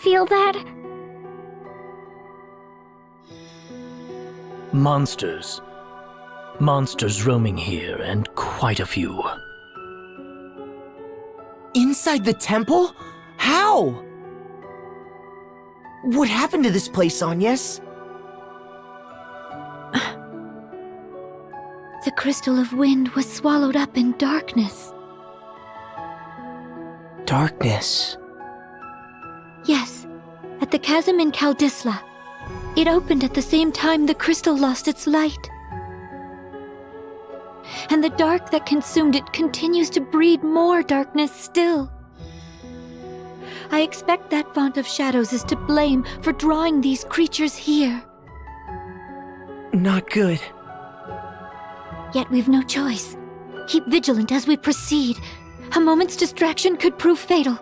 feel that? Monsters. Monsters roaming here, and quite a few. Inside the temple? How? What happened to this place, Agnes? The crystal of wind was swallowed up in darkness. Darkness. Yes, at the chasm in Kaldisla. It opened at the same time the crystal lost its light. And the dark that consumed it continues to breed more darkness still. I expect that font of shadows is to blame for drawing these creatures here. Not good. Yet we've no choice. Keep vigilant as we proceed. A moment's distraction could prove fatal.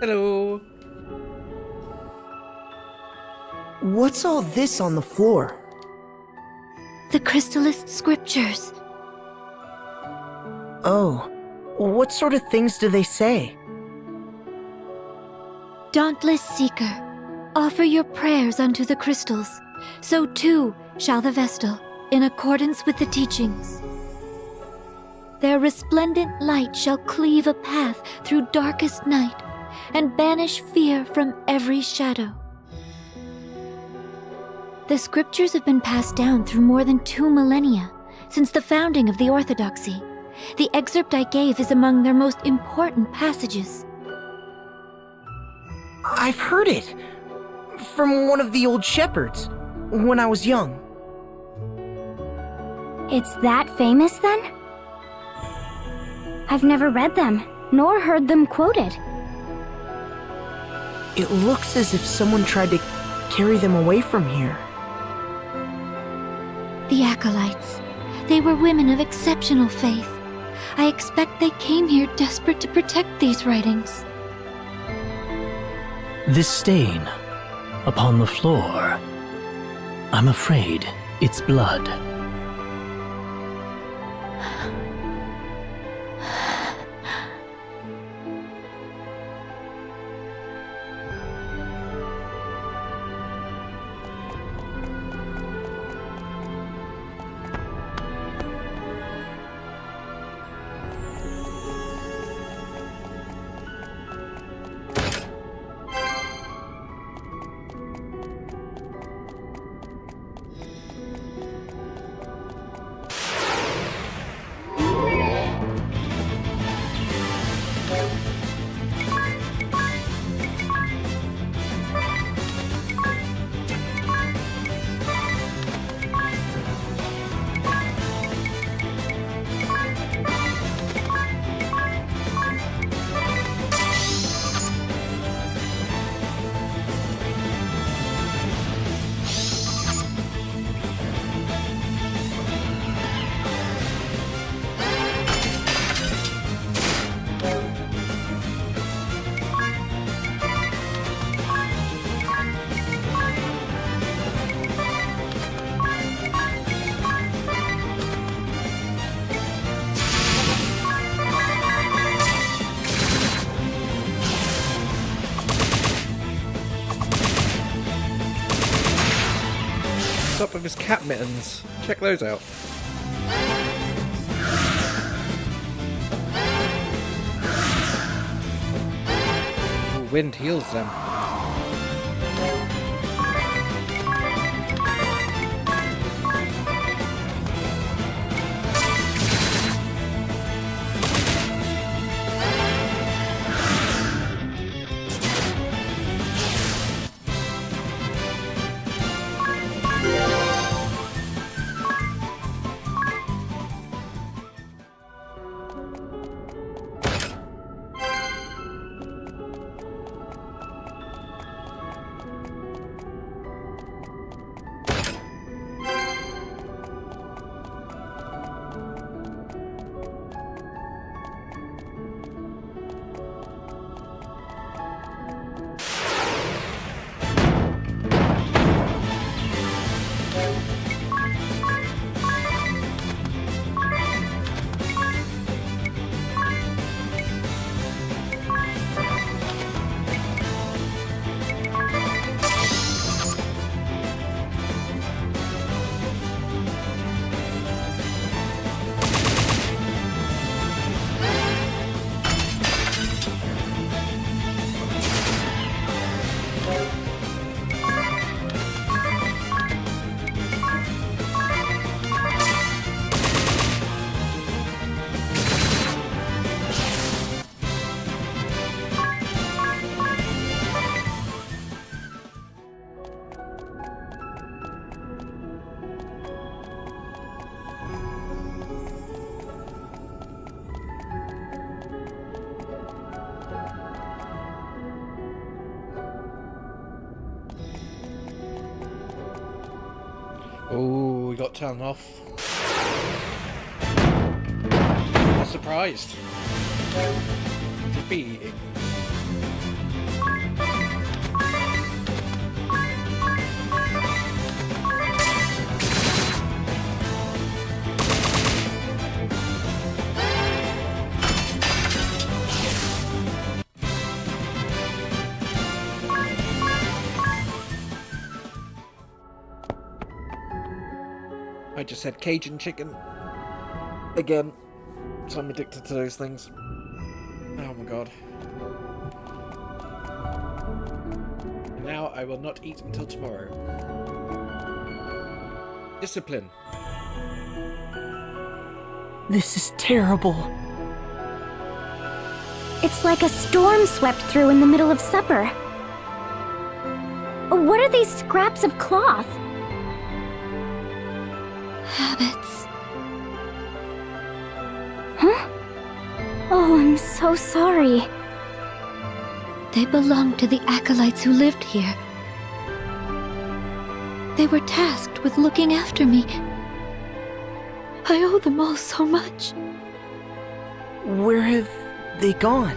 Hello. What's all this on the floor? The Crystallist scriptures. Oh, what sort of things do they say? Dauntless Seeker, offer your prayers unto the crystals. So too shall the Vestal, in accordance with the teachings. Their resplendent light shall cleave a path through darkest night, and banish fear from every shadow. The scriptures have been passed down through more than 2 millennia, since the founding of the Orthodoxy. The excerpt I gave is among their most important passages. I've heard it! From one of the old shepherds, when I was young. It's that famous then? I've never read them, nor heard them quoted. It looks as if someone tried to carry them away from here. The Acolytes. They were women of exceptional faith. I expect they came here desperate to protect these writings. This stain upon the floor. I'm afraid it's blood. with his cat mittens. Check those out. Ooh, wind heals them. Oh, we got turned off. I'm surprised. To be eating. I just had Cajun chicken. Again. So I'm addicted to those things. Oh my god. And now I will not eat until tomorrow. Discipline. This is terrible. It's like a storm swept through in the middle of supper. What are these scraps of cloth? Habits. Huh? Oh, I'm so sorry. They belonged to the acolytes who lived here. They were tasked with looking after me. I owe them all so much. Where have they gone?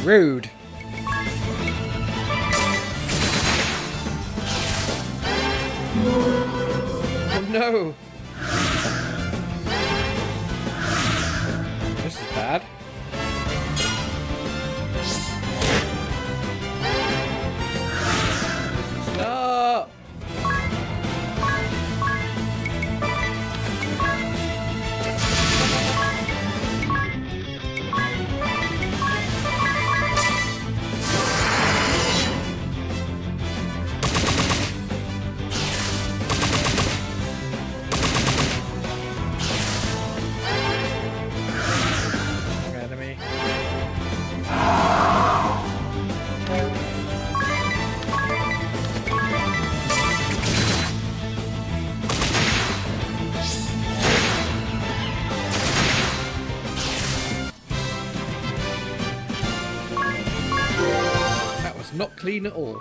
Rude. Oh no. This clean it all.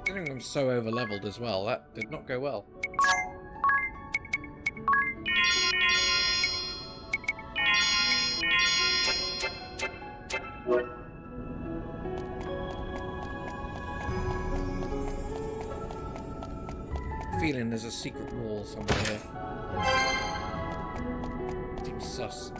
Getting them so over leveled as well, that did not go well. Feeling there's a secret wall somewhere here. Seems sus.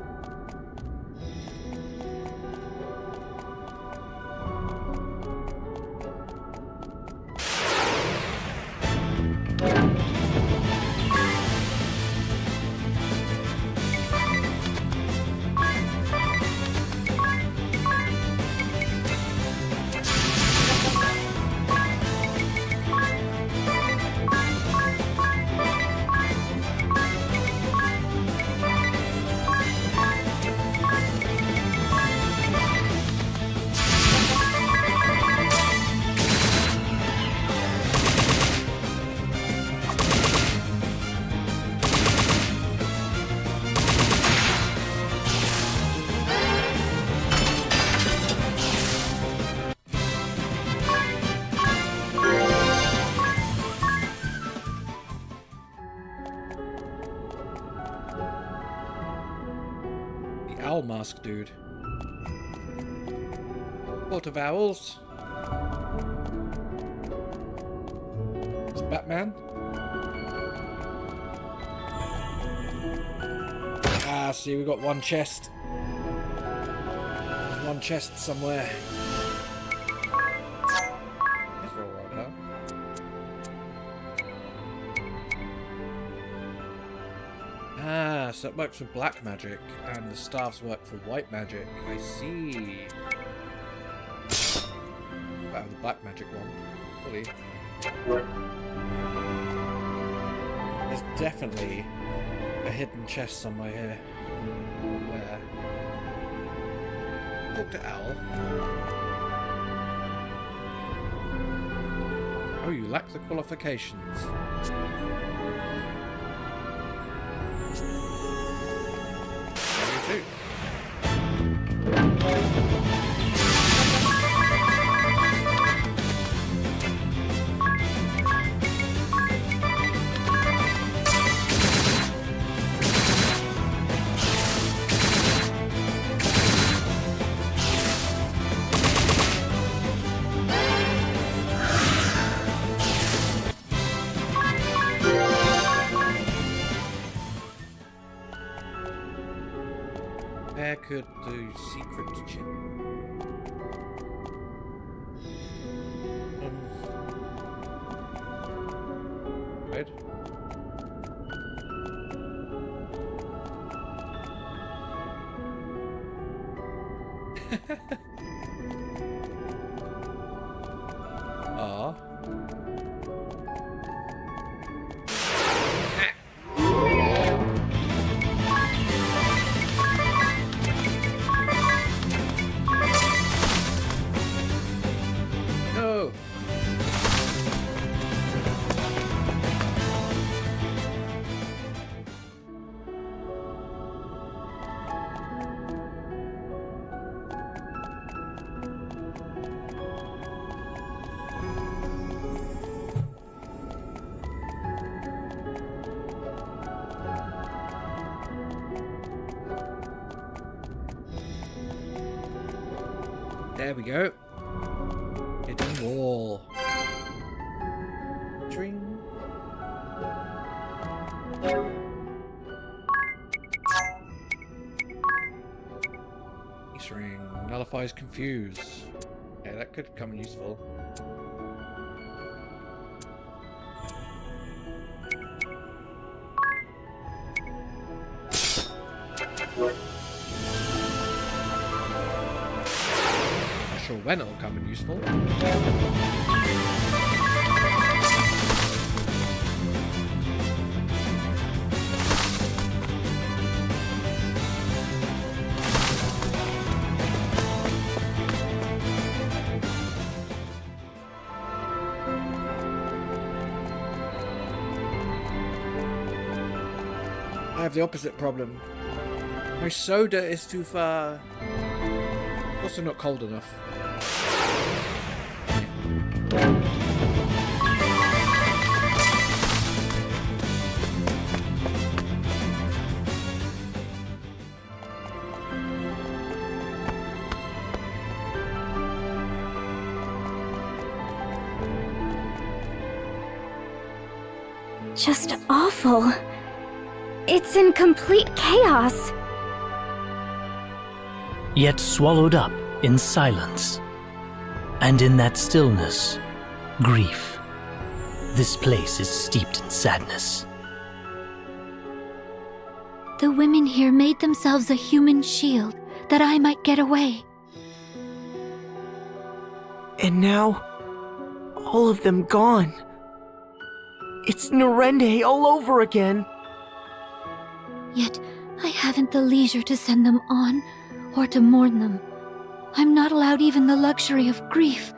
Owl mask, dude. Court of Owls. It's Batman. Ah, see, we got one chest. There's one chest somewhere. That's all right, huh? Ah, so it works for black magic, and the staffs work for white magic. I see. Wow, the black magic one. Fully. There's definitely a hidden chest somewhere here. Where? Talk to Owl. Oh, you lack the qualifications. Too. Where could the secret chip? Right. Ah. No. There we go. Hidden wall. Tring. East ring nullifies confuse. Yeah, that could come in useful. Sure when it'll come in useful. I have the opposite problem. My soda is too far. Also not cold enough. Just awful. It's in complete chaos. Yet swallowed up in silence. And in that stillness, grief. This place is steeped in sadness. The women here made themselves a human shield that I might get away. And now, all of them gone. It's Narende all over again. Yet I haven't the leisure to send them on or to mourn them. I'm not allowed even the luxury of grief.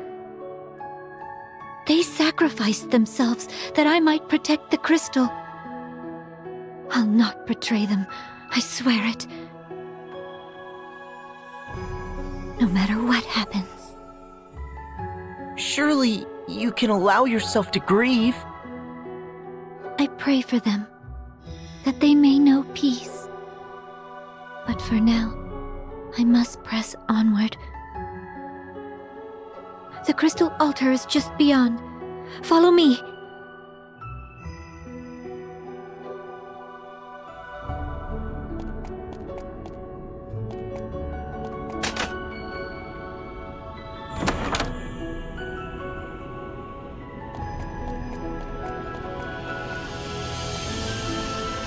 They sacrificed themselves that I might protect the crystal. I'll not betray them, I swear it. No matter what happens. Surely you can allow yourself to grieve. I pray for them, that they may know peace. But for now, I must press onward. The crystal altar is just beyond. Follow me.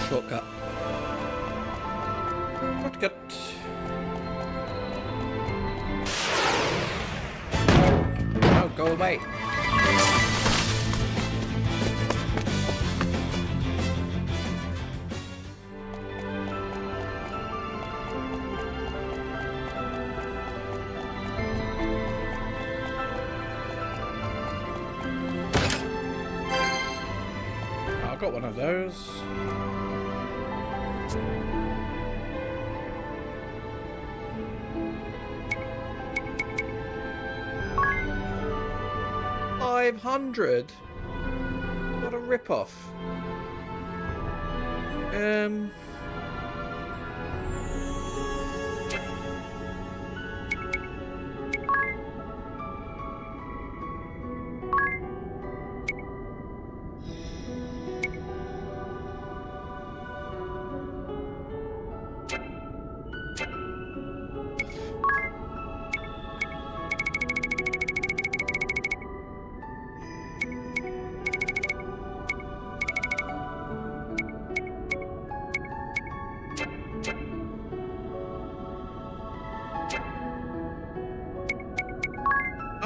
Shortcut. Shortcut. No, go away. I got one of those. $500. What a rip-off.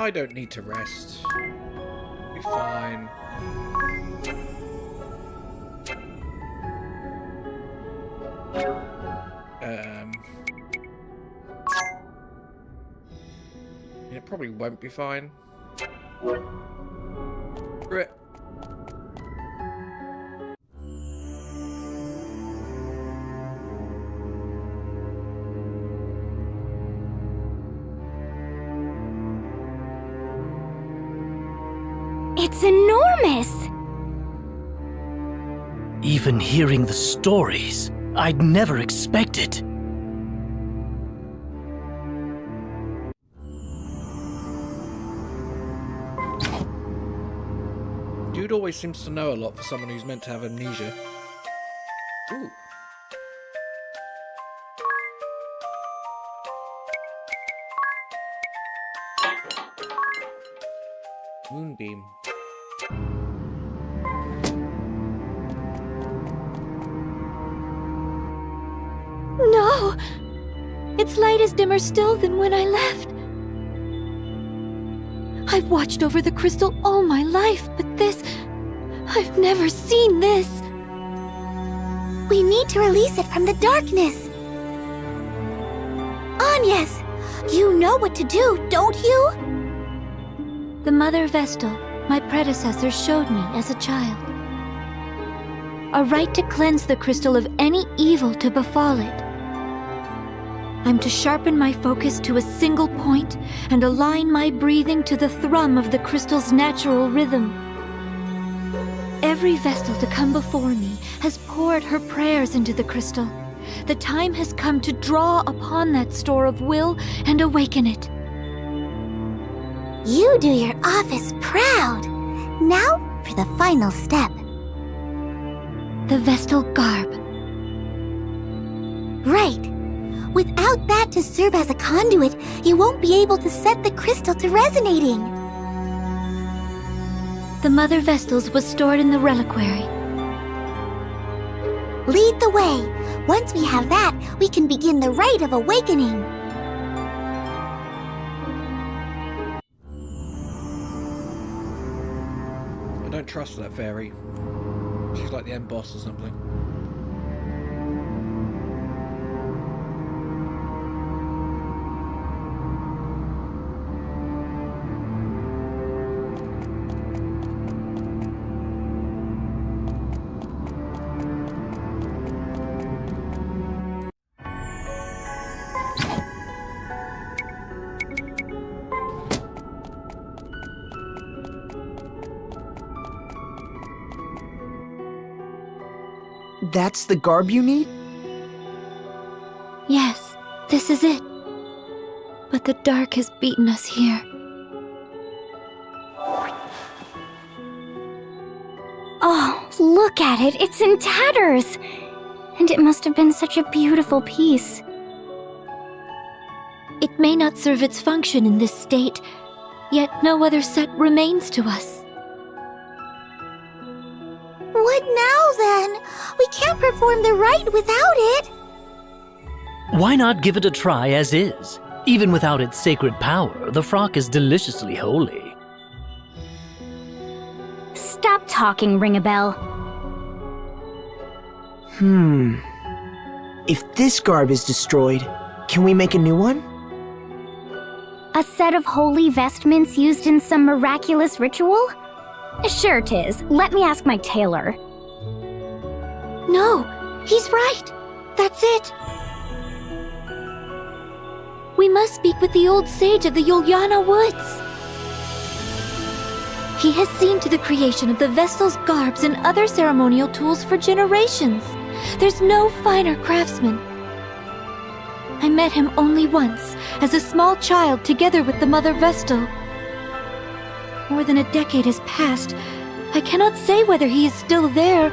I don't need to rest. Be fine. It probably won't be fine. Rip. It's enormous! Even hearing the stories, I'd never expect it. Dude always seems to know a lot for someone who's meant to have amnesia. Ooh. Moonbeam. No! Its light is dimmer still than when I left. I've watched over the crystal all my life, but this... I've never seen this. We need to release it from the darkness. Agnes, you know what to do, don't you? The Mother Vestal, my predecessor, showed me as a child. A right to cleanse the crystal of any evil to befall it. I'm to sharpen my focus to a single point and align my breathing to the thrum of the crystal's natural rhythm. Every Vestal to come before me has poured her prayers into the crystal. The time has come to draw upon that store of will and awaken it. You do your office proud. Now for the final step. The Vestal garb. Right. Without that to serve as a conduit, you won't be able to set the crystal to resonating. The Mother Vestals was stored in the reliquary. Lead the way. Once we have that, we can begin the rite of awakening. I don't trust that fairy. She's like the end boss or something. That's the garb you need? Yes, this is it. But the dark has beaten us here. Oh, look at it. It's in tatters. And it must have been such a beautiful piece. It may not serve its function in this state, yet no other set remains to us. What now, then? We can't perform the rite without it. Why not give it a try as is? Even without its sacred power, the frock is deliciously holy. Stop talking, Ring-a-Bell. If this garb is destroyed, can we make a new one? A set of holy vestments used in some miraculous ritual? Sure, tis. Let me ask my tailor. No, he's right. That's it. We must speak with the old sage of the Yuliana Woods. He has seen to the creation of the Vestal's garbs and other ceremonial tools for generations. There's no finer craftsman. I met him only once, as a small child together with the Mother Vestal. More than a decade has passed. I cannot say whether he is still there,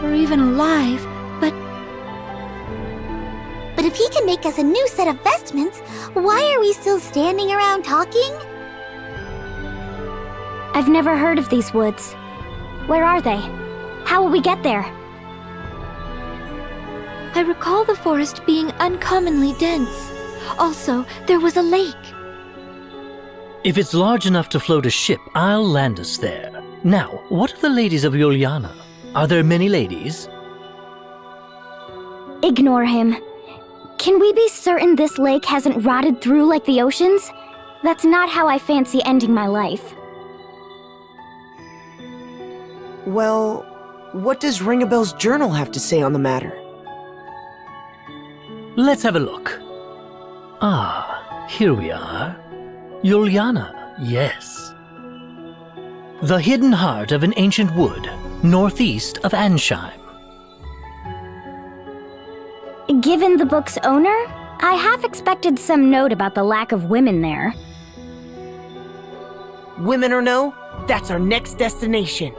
or even alive, but if he can make us a new set of vestments, why are we still standing around talking? I've never heard of these woods. Where are they? How will we get there? I recall the forest being uncommonly dense. Also, there was a lake. If it's large enough to float a ship, I'll land us there. Now, what of the ladies of Yuliana? Are there many ladies? Ignore him. Can we be certain this lake hasn't rotted through like the oceans? That's not how I fancy ending my life. Well, what does Ring-a-Bell's journal have to say on the matter? Let's have a look. Ah, here we are. Yuliana, yes. The hidden heart of an ancient wood, northeast of Ansheim. Given the book's owner, I half expected some note about the lack of women there. Women or no, that's our next destination.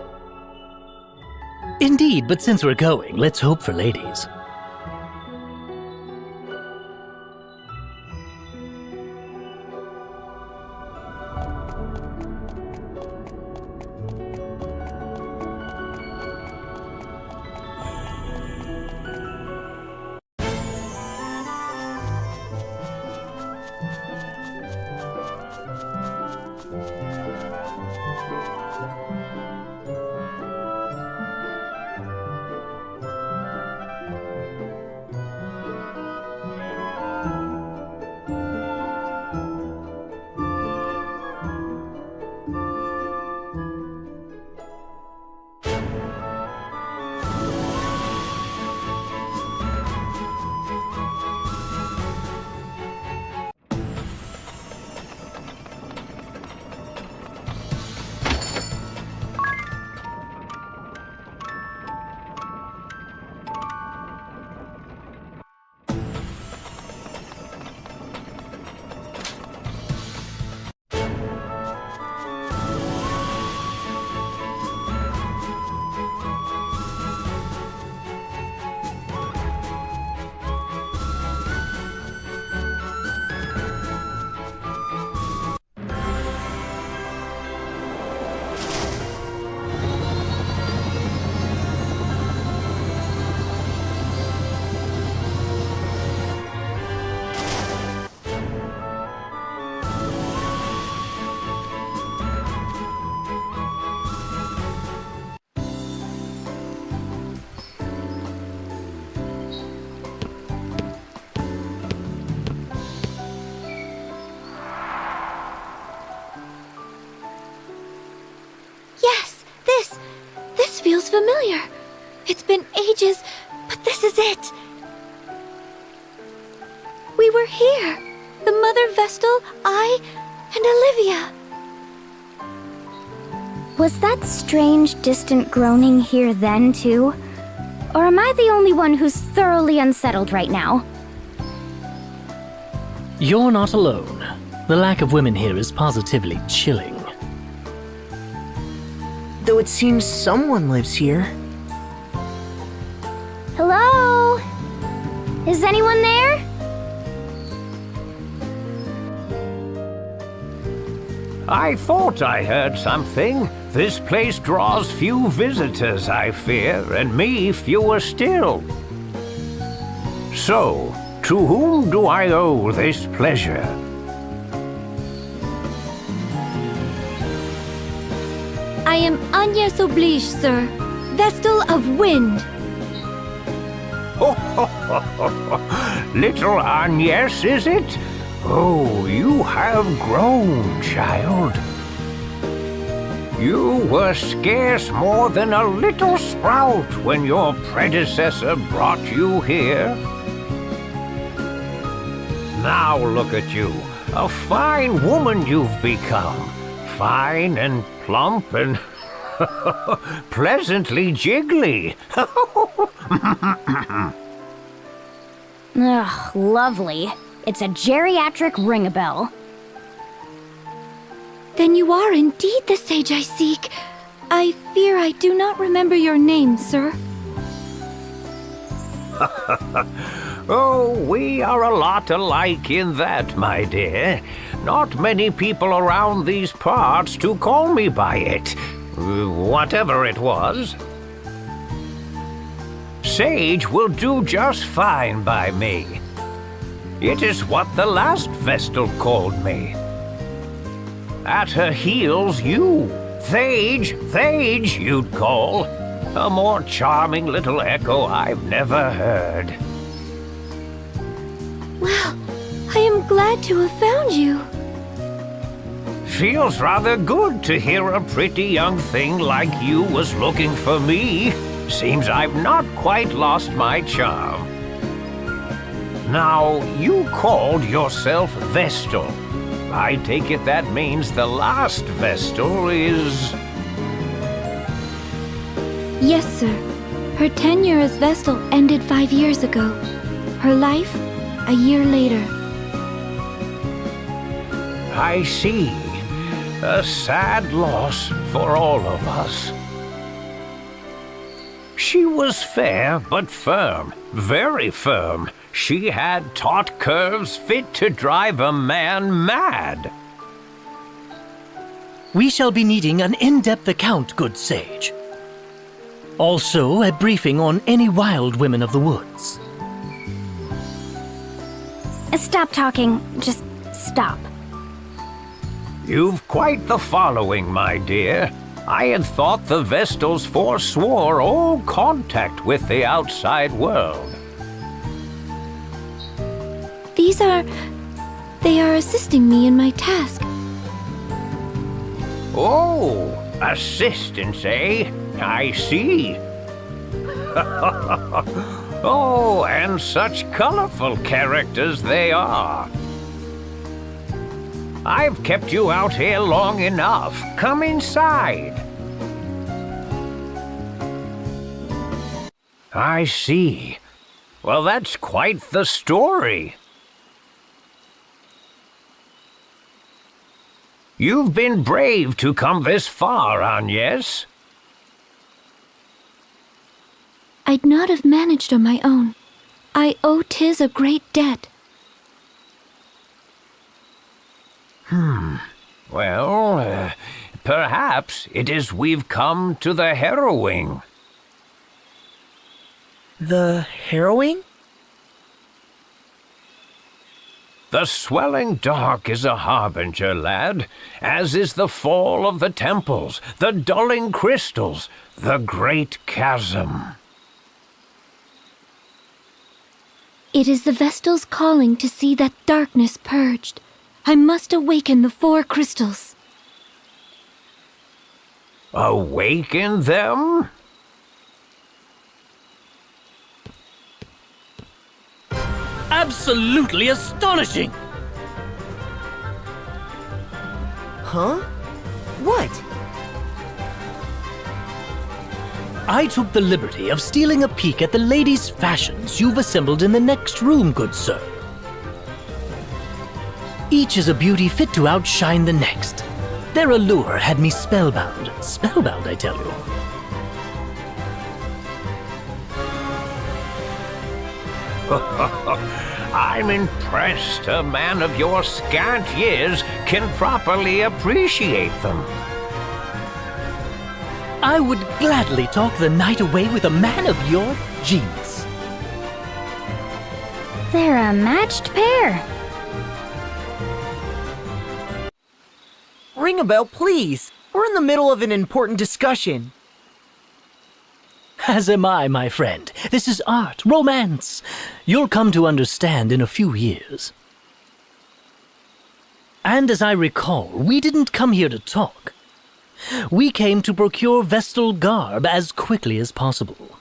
Indeed, but since we're going, let's hope for ladies. familiar. It's been ages, but this is it. We were here. The Mother Vestal, I, and Olivia. Was that strange, distant groaning here then, too? Or am I the only one who's thoroughly unsettled right now? You're not alone. The lack of women here is positively chilling. Though it seems someone lives here. Hello? Is anyone there? I thought I heard something. This place draws few visitors, I fear, and me fewer still. So, to whom do I owe this pleasure? I am Agnes Oblige, sir. Vestal of Wind. Little Agnes, is it? Oh, you have grown, child. You were scarce more than a little sprout when your predecessor brought you here. Now look at you, a fine woman you've become. Fine and plump and pleasantly jiggly. Ugh, lovely. It's a geriatric ring-a-bell. Then you are indeed the sage I seek. I fear I do not remember your name, sir. Oh, we are a lot alike in that, my dear. Not many people around these parts to call me by it. Whatever it was. Sage will do just fine by me. It is what the last Vestal called me. At her heels, you. Thage, you'd call. A more charming little echo I've never heard. Well, I am glad to have found you. Feels rather good to hear a pretty young thing like you was looking for me. Seems I've not quite lost my charm. Now, you called yourself Vestal. I take it that means the last Vestal is... Yes, sir. Her tenure as Vestal ended 5 years ago. Her life, a year later. I see. A sad loss for all of us. She was fair but firm, very firm. She had taut curves fit to drive a man mad. We shall be needing an in-depth account, good sage. Also, a briefing on any wild women of the woods. Stop talking. Just stop. You've quite the following, my dear. I had thought the Vestals forswore all contact with the outside world. They are assisting me in my task. Oh, assistance, eh? I see. Oh, and such colorful characters they are. I've kept you out here long enough. Come inside. I see. Well, that's quite the story. You've been brave to come this far, Agnes. I'd not have managed on my own. I owe Tiz a great debt. Well, perhaps it is we've come to the harrowing. The harrowing? The swelling dark is a harbinger, lad, as is the fall of the temples, the dulling crystals, the great chasm. It is the Vestal's calling to see that darkness purged. I must awaken the 4 crystals. Awaken them? Absolutely astonishing! Huh? What? I took the liberty of stealing a peek at the ladies' fashions you've assembled in the next room, good sir. Each is a beauty fit to outshine the next. Their allure had me spellbound. Spellbound, I tell you. I'm impressed a man of your scant years can properly appreciate them. I would gladly talk the night away with a man of your genius. They're a matched pair. Ring a bell, please. We're in the middle of an important discussion. As am I, my friend. This is art, romance. You'll come to understand in a few years. And as I recall, we didn't come here to talk. We came to procure Vestal garb as quickly as possible.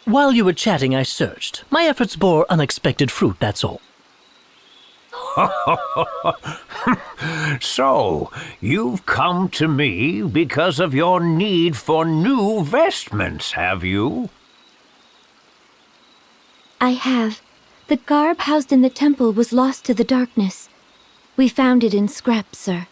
While you were chatting, I searched. My efforts bore unexpected fruit, that's all. So, you've come to me because of your need for new vestments, have you? I have. The garb housed in the temple was lost to the darkness. We found it in scraps, sir.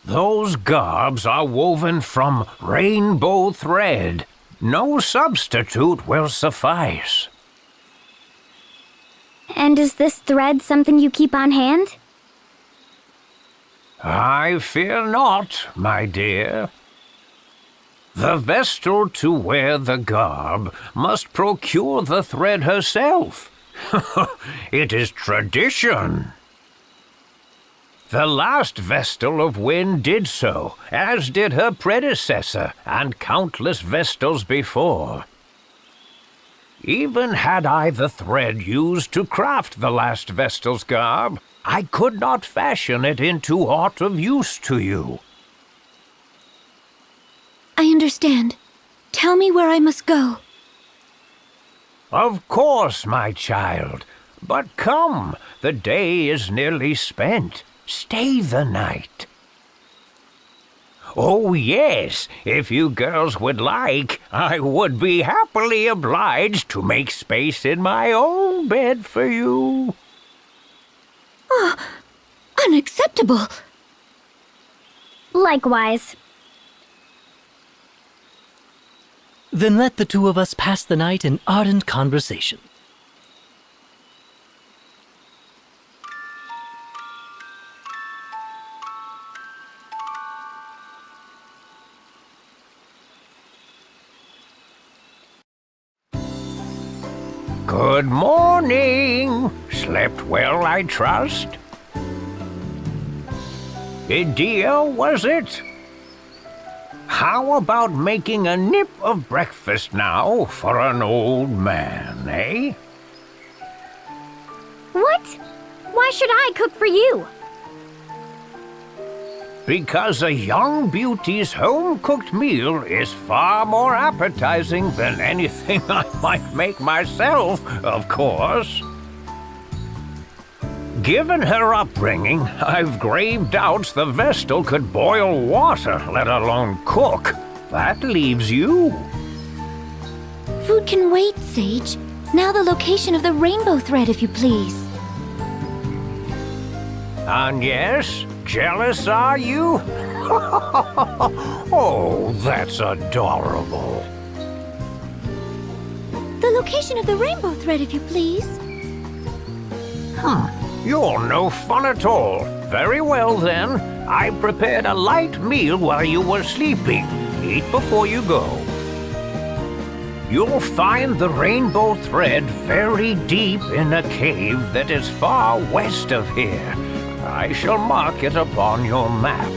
Those garbs are woven from rainbow thread. No substitute will suffice. And is this thread something you keep on hand? I fear not, my dear. The Vestal to wear the garb must procure the thread herself. It is tradition. The last Vestal of Wind did so, as did her predecessor and countless Vestals before. Even had I the thread used to craft the last Vestal's garb, I could not fashion it into aught of use to you. I understand. Tell me where I must go. Of course, my child. But come, the day is nearly spent. Stay the night. Oh, yes, if you girls would like, I would be happily obliged to make space in my own bed for you. Oh, unacceptable. Likewise. Then let the two of us pass the night in ardent conversation. Good morning. Slept well, I trust? Idea, was it? How about making a nip of breakfast now for an old man, eh? What? Why should I cook for you? Because a young beauty's home-cooked meal is far more appetizing than anything I might make myself, of course. Given her upbringing, I've grave doubts the Vestal could boil water, let alone cook. That leaves you. Food can wait, Sage. Now the location of the rainbow thread, if you please. And yes, jealous are you? Oh, that's adorable. The location of the rainbow thread, if you please. You're no fun at all. Very well, then. I prepared a light meal while you were sleeping. Eat before you go. You'll find the rainbow thread very deep in a cave that is far west of here. I shall mark it upon your map.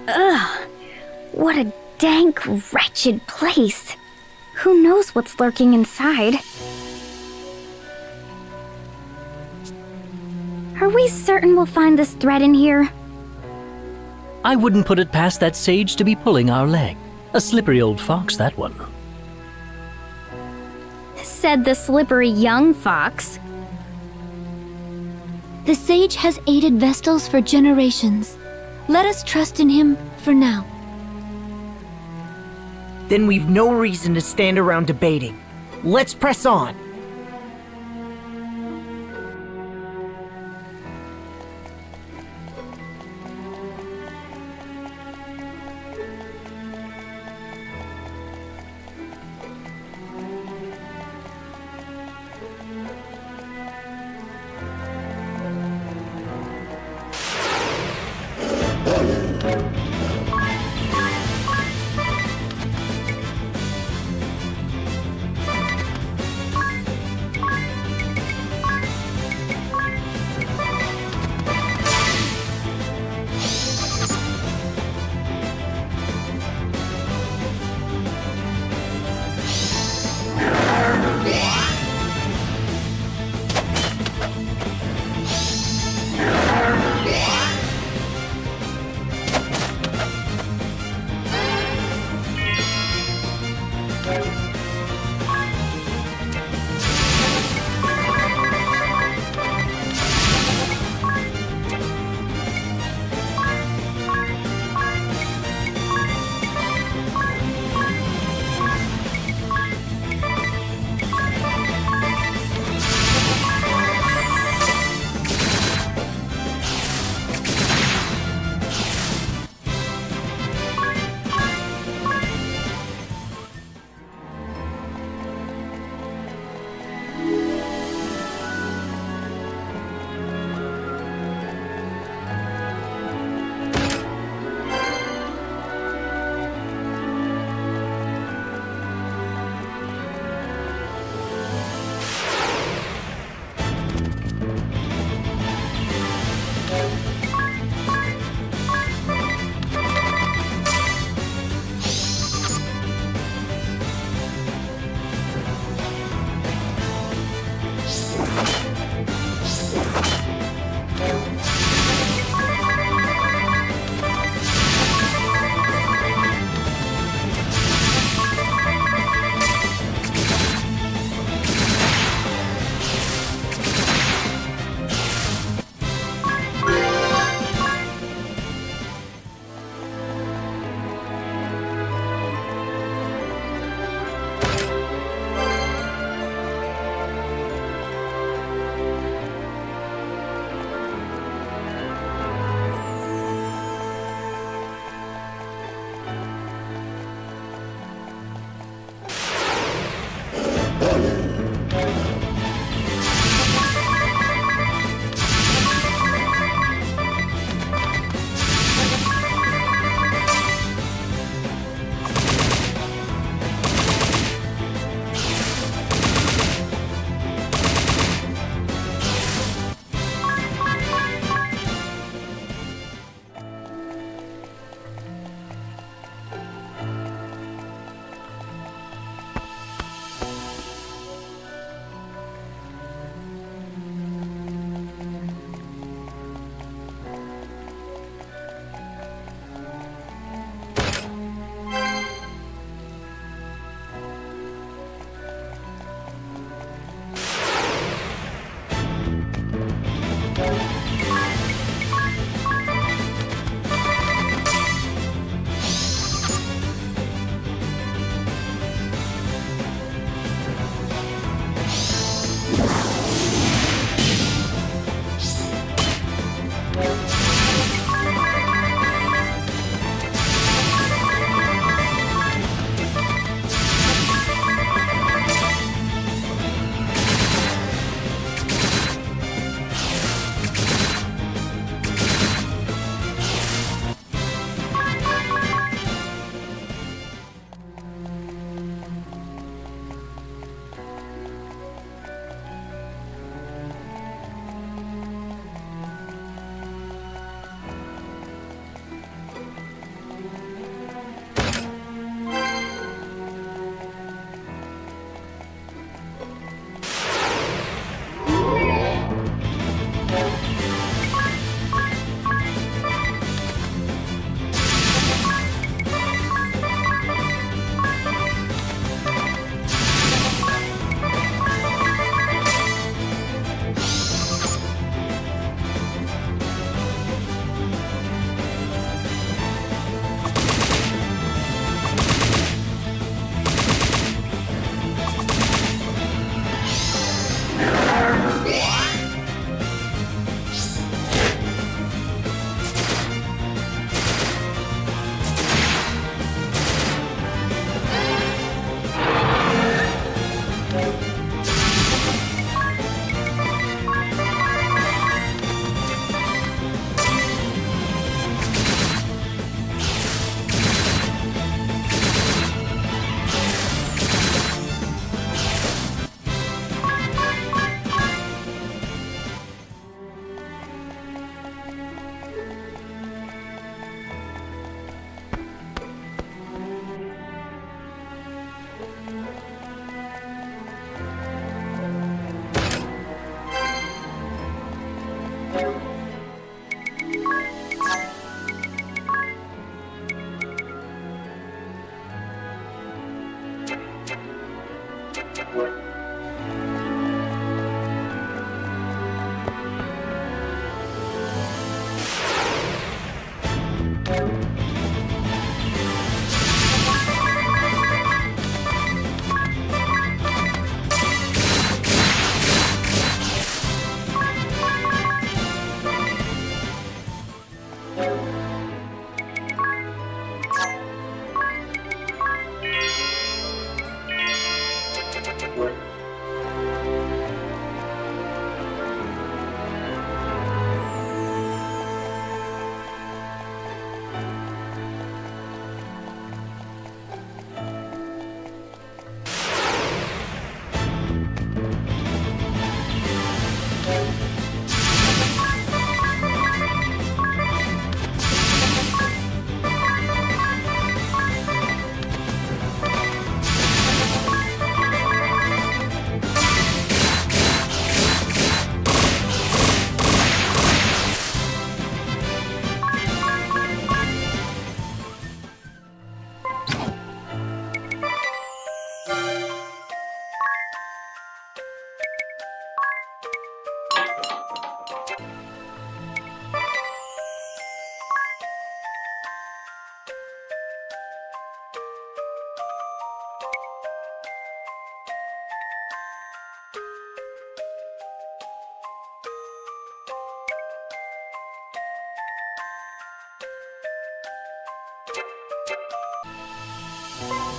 Ugh, what a dank, wretched place. Who knows what's lurking inside? Are we certain we'll find this thread in here? I wouldn't put it past that sage to be pulling our leg. A slippery old fox, that one. Said the slippery young fox. The sage has aided Vestals for generations. Let us trust in him for now. Then we've no reason to stand around debating. Let's press on. No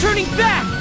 turning back!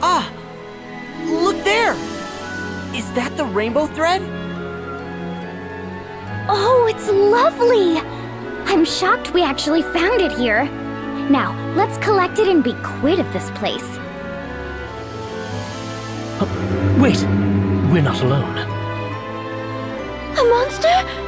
Ah! Look there! Is that the rainbow thread? Oh, it's lovely! I'm shocked we actually found it here. Now, let's collect it and be quit of this place. Wait, we're not alone. A monster?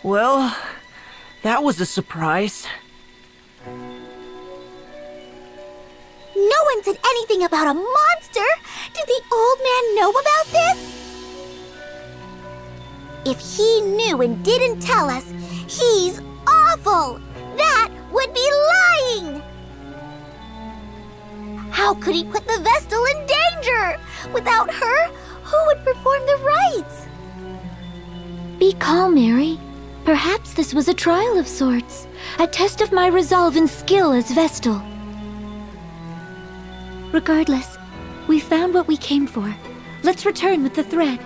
Well, that was a surprise. No one said anything about a monster! Did the old man know about this? If he knew and didn't tell us, he's awful! That would be lying! How could he put the Vestal in danger? Without her, who would perform the rites? Be calm, Mary. Perhaps this was a trial of sorts, a test of my resolve and skill as Vestal. Regardless, we found what we came for. Let's return with the thread.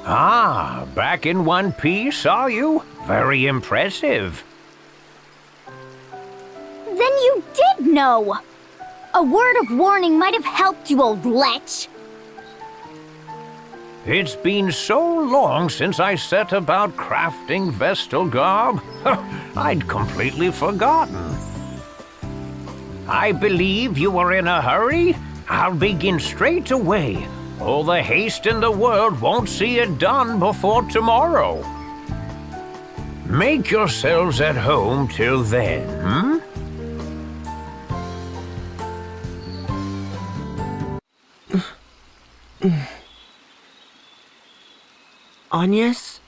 Ah, back in one piece, are you? Very impressive. Then you did know! A word of warning might have helped you, old lech. It's been so long since I set about crafting Vestal garb. I'd completely forgotten. I believe you are in a hurry. I'll begin straight away. All the haste in the world won't see it done before tomorrow. Make yourselves at home till then, hmm? Agnes?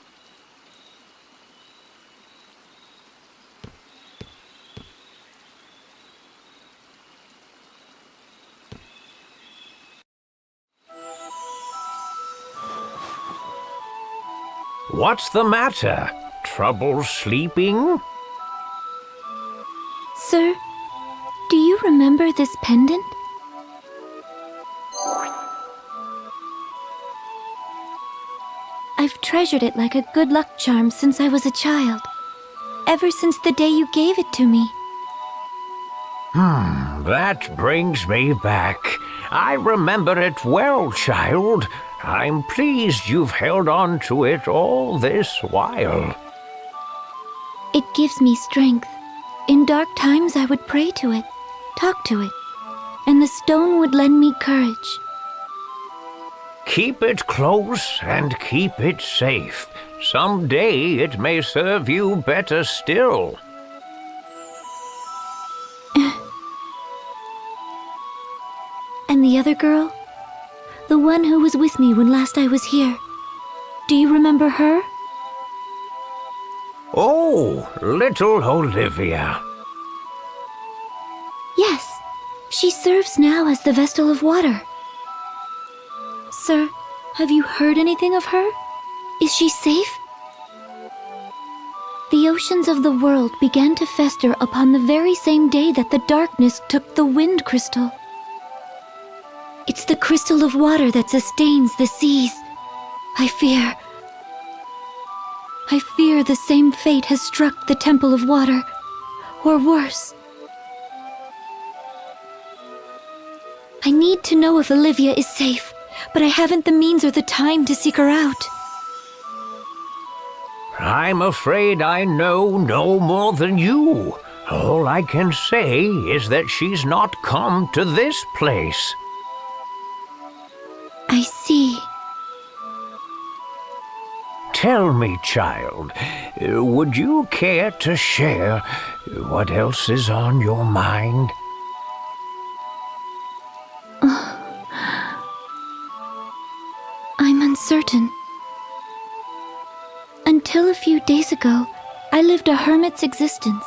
What's the matter? Trouble sleeping? Sir, do you remember this pendant? I've treasured it like a good luck charm since I was a child. Ever since the day you gave it to me. That brings me back. I remember it well, child. I'm pleased you've held on to it all this while. It gives me strength. In dark times I would pray to it, talk to it, and the stone would lend me courage. Keep it close and keep it safe. Someday it may serve you better still. And the other girl? The one who was with me when last I was here. Do you remember her? Oh, little Olivia. Yes, she serves now as the Vestal of Water. Sir, have you heard anything of her? Is she safe? The oceans of the world began to fester upon the very same day that the darkness took the wind crystal. It's the crystal of water that sustains the seas. I fear the same fate has struck the Temple of Water, or worse. I need to know if Olivia is safe, but I haven't the means or the time to seek her out. I'm afraid I know no more than you. All I can say is that she's not come to this place. I see. Tell me, child, would you care to share what else is on your mind? I'm uncertain. Until a few days ago, I lived a hermit's existence,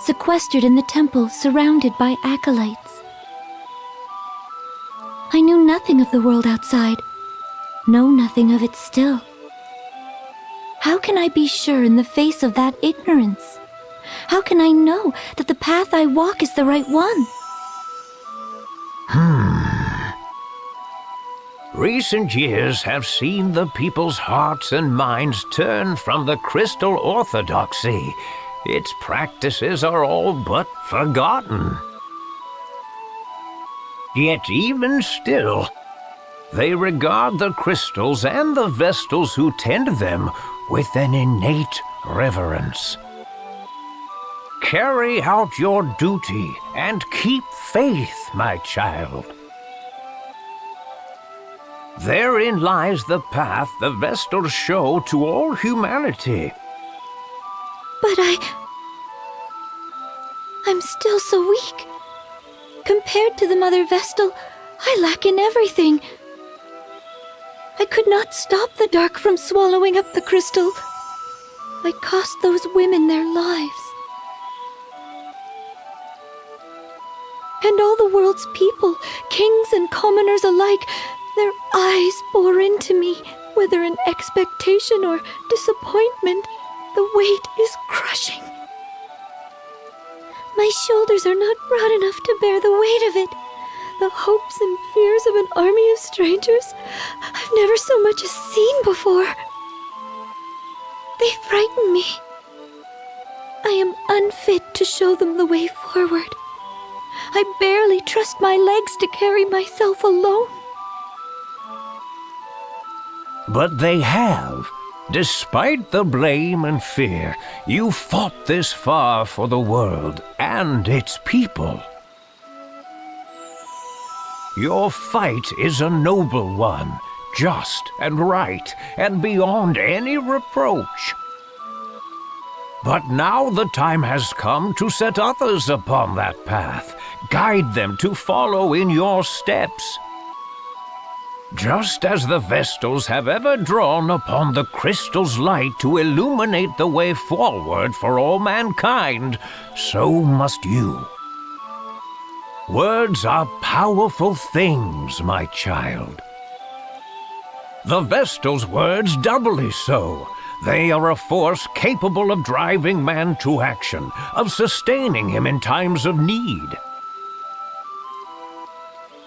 sequestered in the temple, surrounded by acolytes. I knew nothing of the world outside, know nothing of it still. How can I be sure in the face of that ignorance? How can I know that the path I walk is the right one? Recent years have seen the people's hearts and minds turn from the crystal orthodoxy. Its practices are all but forgotten. Yet even still, they regard the crystals and the vestals who tend them with an innate reverence. Carry out your duty and keep faith, my child. Therein lies the path the Vestals show to all humanity. But I'm still so weak. Compared to the Mother Vestal, I lack in everything. I could not stop the dark from swallowing up the crystal. I cost those women their lives. And all the world's people, kings and commoners alike, their eyes bore into me, whether in expectation or disappointment. The weight is crushing. My shoulders are not broad enough to bear the weight of it. The hopes and fears of an army of strangers I've never so much as seen before. They frighten me. I am unfit to show them the way forward. I barely trust my legs to carry myself alone. But they have. Despite the blame and fear, you fought this far for the world and its people. Your fight is a noble one, just and right, and beyond any reproach. But now the time has come to set others upon that path, guide them to follow in your steps. Just as the Vestals have ever drawn upon the crystal's light to illuminate the way forward for all mankind, so must you. Words are powerful things, my child. The Vestal's words doubly so. They are a force capable of driving man to action, of sustaining him in times of need.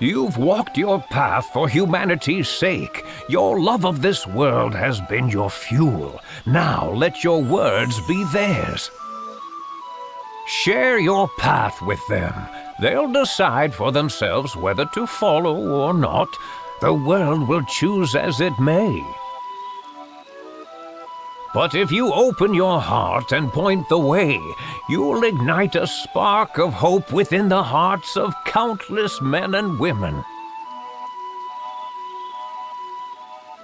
You've walked your path for humanity's sake. Your love of this world has been your fuel. Now let your words be theirs. Share your path with them. They'll decide for themselves whether to follow or not. The world will choose as it may. But if you open your heart and point the way, you'll ignite a spark of hope within the hearts of countless men and women.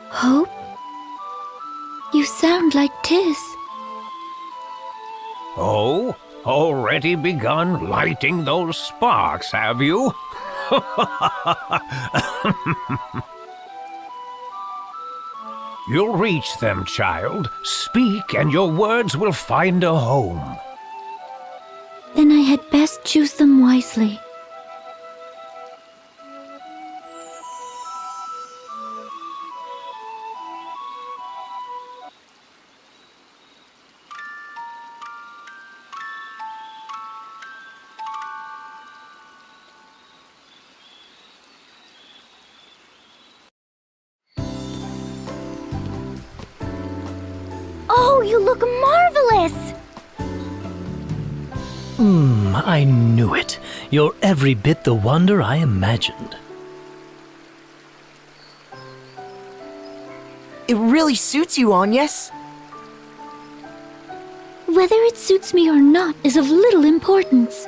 Hope? You sound like Tis. Oh, already begun lighting those sparks, have you? You'll reach them, child. Speak, and your words will find a home. Then I had best choose them wisely. Oh, you look marvelous! I knew it. You're every bit the wonder I imagined. It really suits you, Agnes. Whether it suits me or not is of little importance.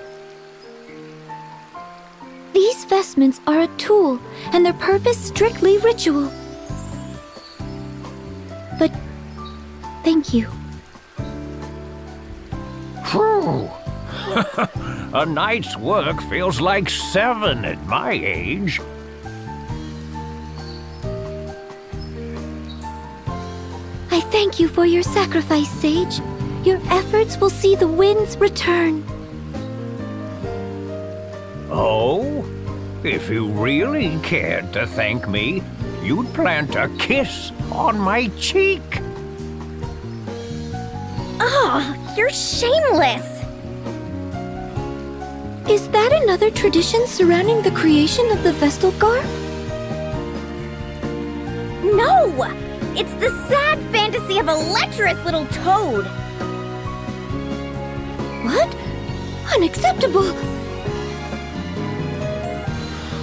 These vestments are a tool, and their purpose strictly ritual. But thank you. Phew. A night's work feels like 7 at my age. I thank you for your sacrifice, Sage. Your efforts will see the winds return. Oh? If you really cared to thank me, you'd plant a kiss on my cheek. Oh, you're shameless! Is that another tradition surrounding the creation of the Vestal Garb? No! It's the sad fantasy of a lecherous little toad! What? Unacceptable!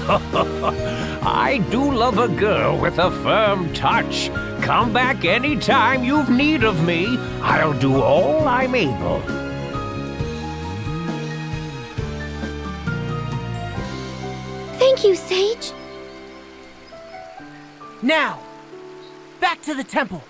I do love a girl with a firm touch. Come back anytime you've need of me. I'll do all I'm able. Thank you, Sage. Now, back to the temple.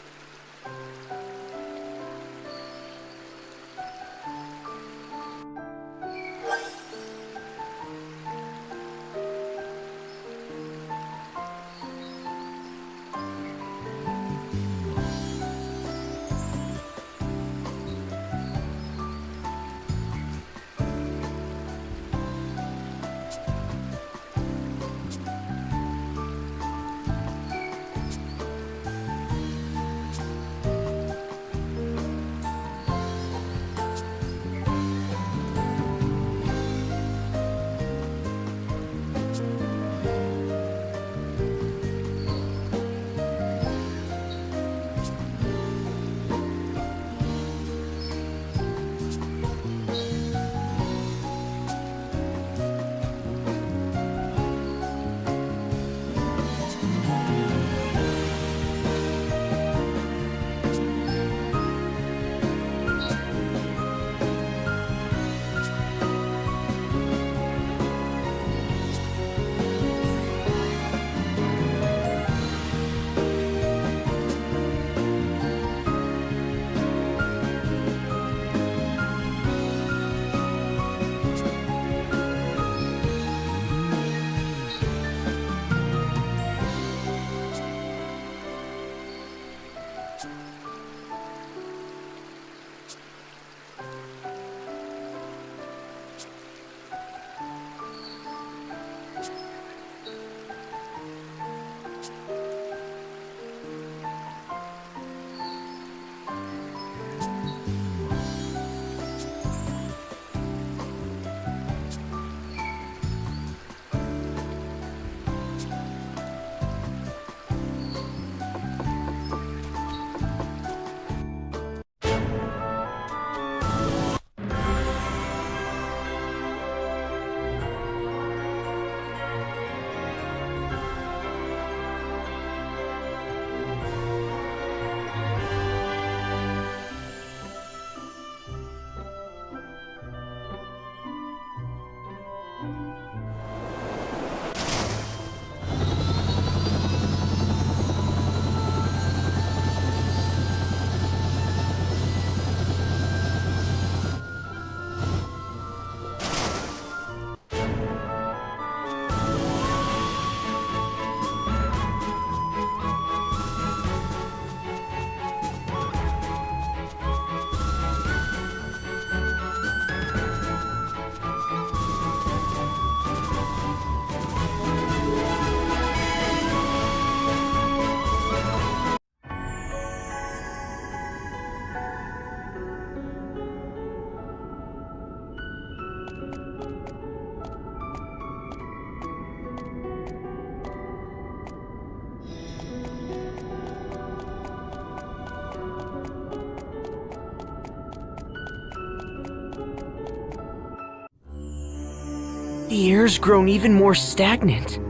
The air's grown even more stagnant.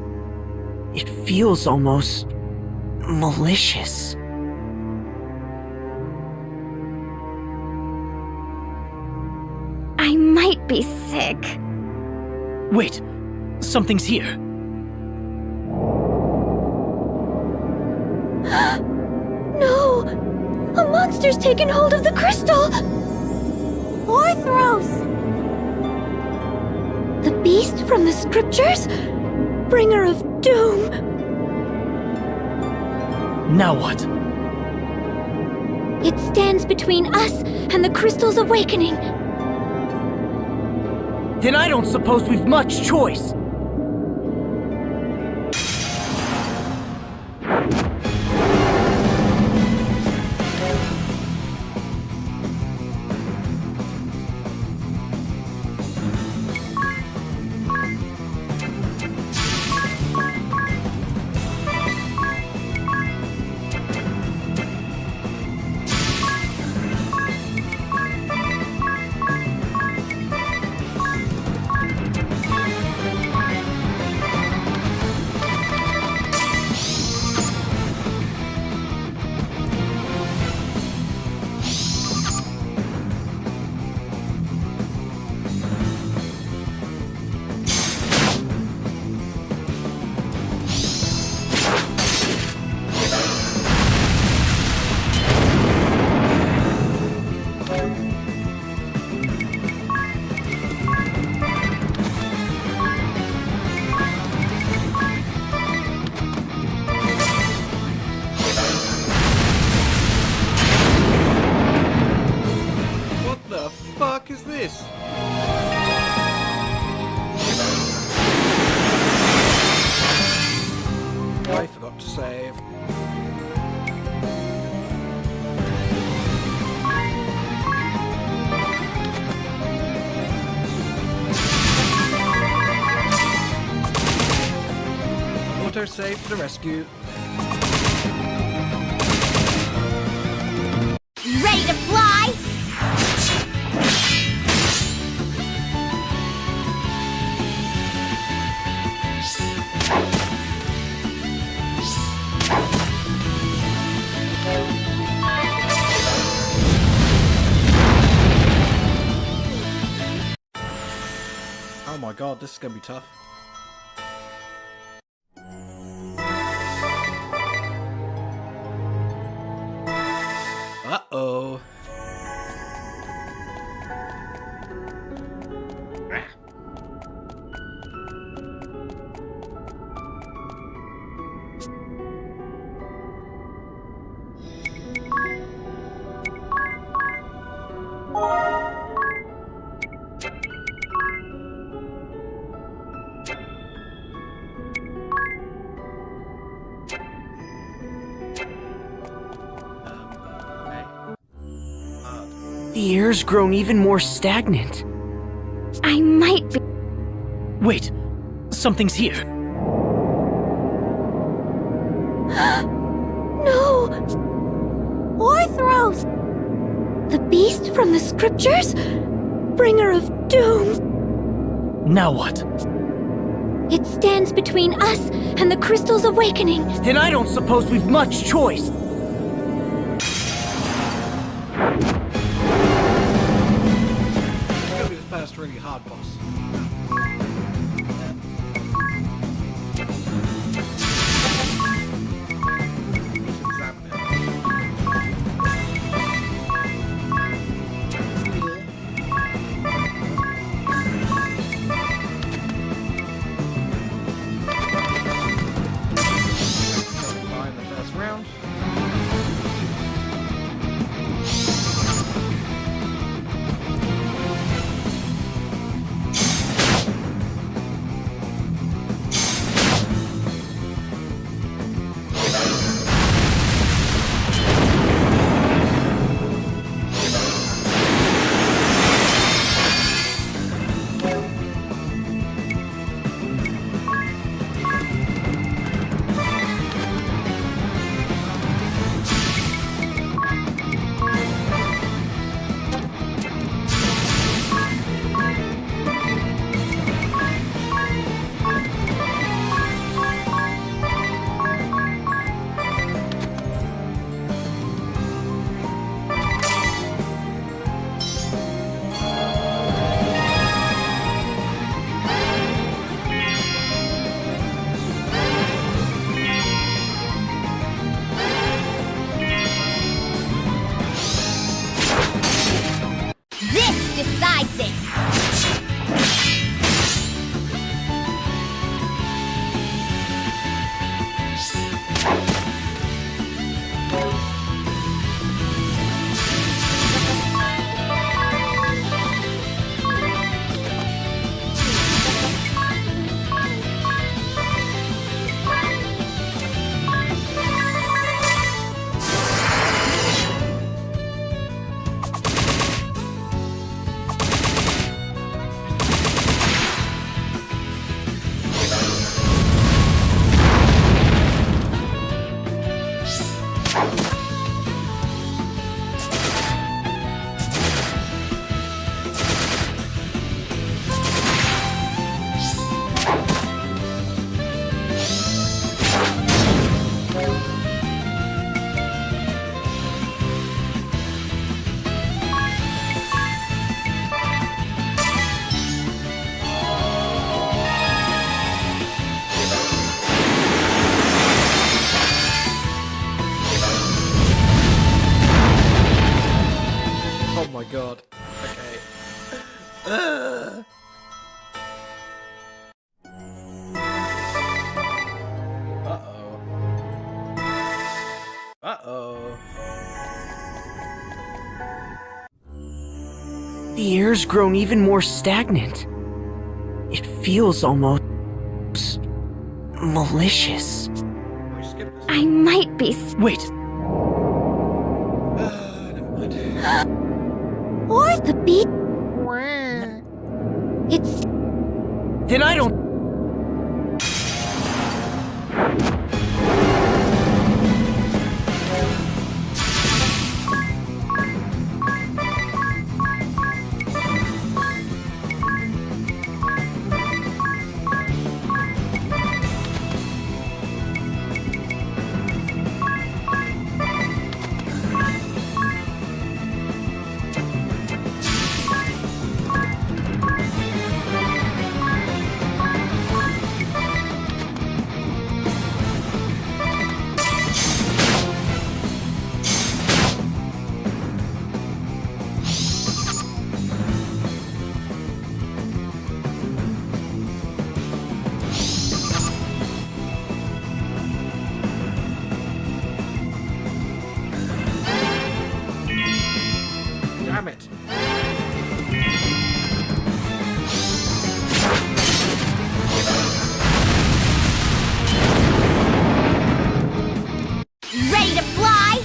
It feels almost malicious. I might be sick. Wait, something's here. No! A monster's taken hold of the crystal! Orthros! The beast from the scriptures? Bringer of doom! Now what? It stands between us and the crystal's awakening. Then I don't suppose we've much choice. Fuck is this? I forgot to save. Auto save to the rescue. Ready to fly? Oh my god, this is gonna be tough. Uh-oh. The air's grown even more stagnant. I might be. Wait, something's here. No! Orthros! The beast from the scriptures? Bringer of doom! Now what? It stands between us and the crystal's awakening. Then I don't suppose we've much choice. It's gonna be the first really hard boss. The air's grown even more stagnant. It feels almost malicious. We skip this. I might be. Wait, Never mind. Or the beat. It's Then I don't. Damn it. Ready to fly?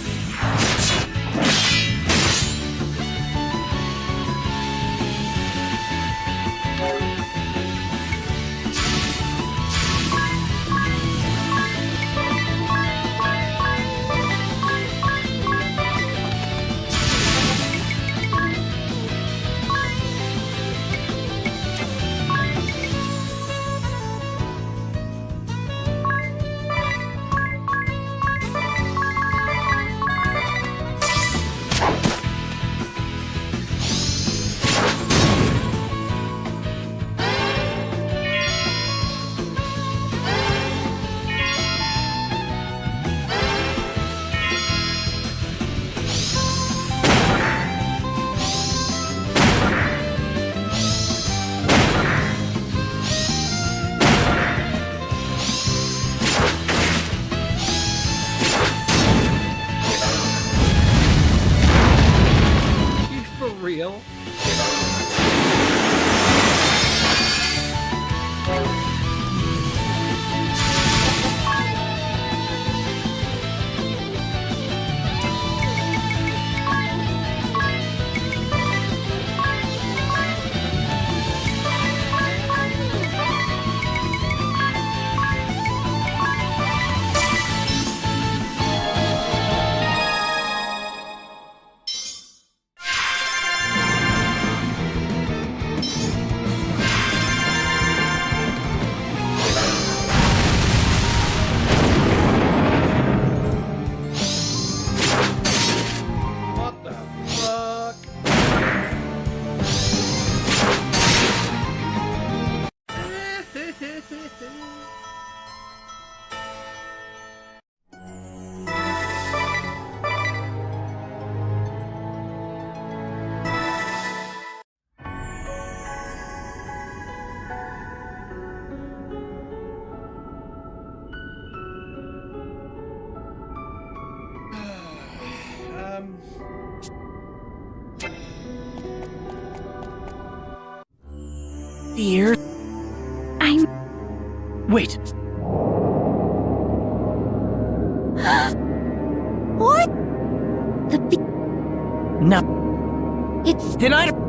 You for real? What the fuck? The air. I'm. wait. what? The beat. Now, It's Then I.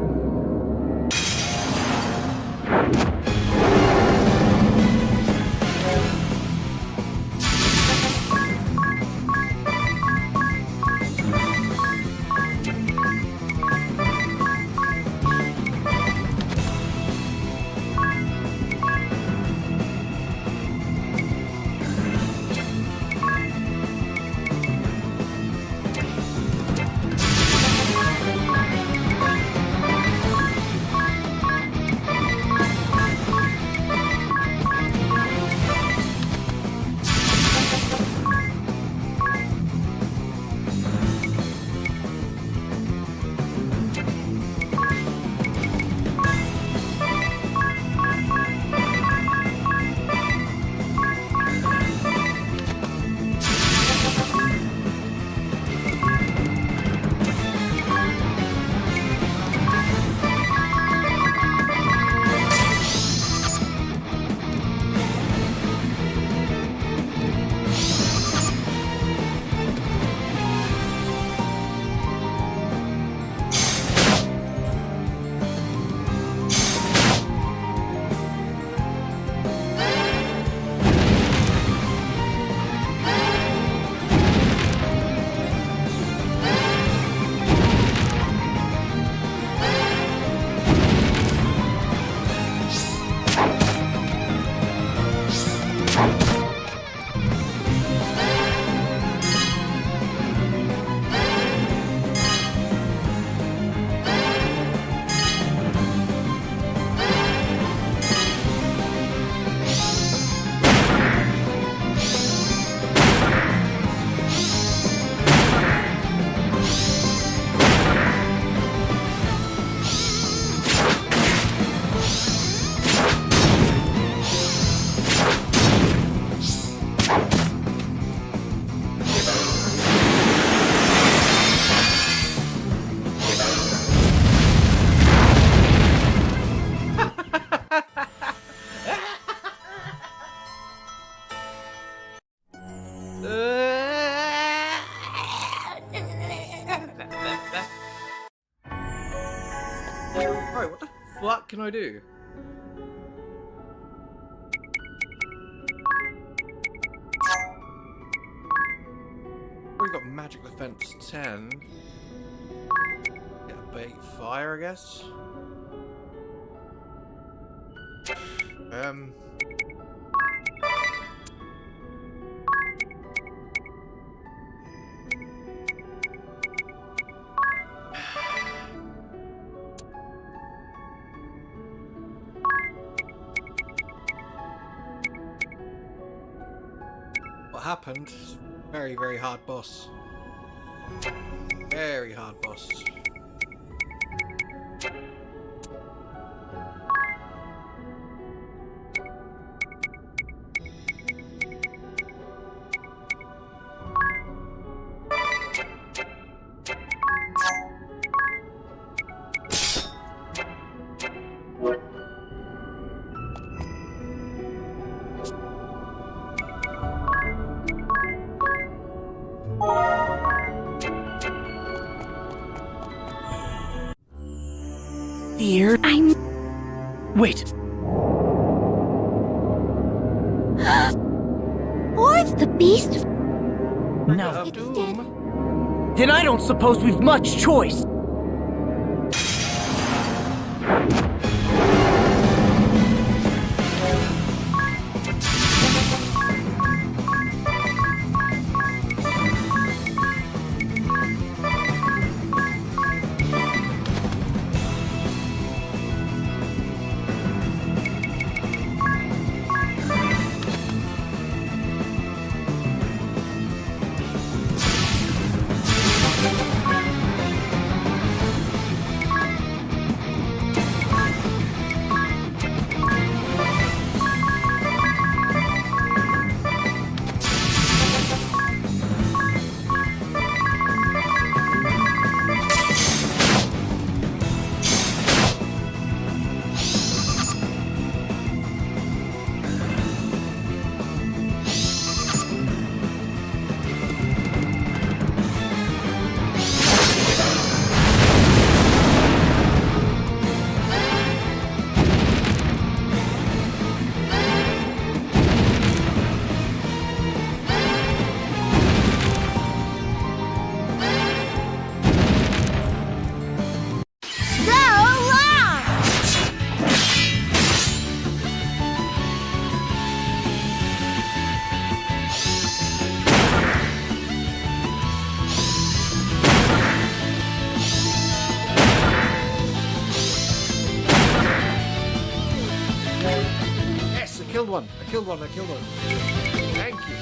can I do? Already got magic defense 10. Get a bait fire, I guess. What happened? Very, very hard boss. Very hard boss. Here. Wait. Or the beast? Now, Of Doom. Then I don't suppose we've much choice. Yes, I killed one. I killed one. Thank you.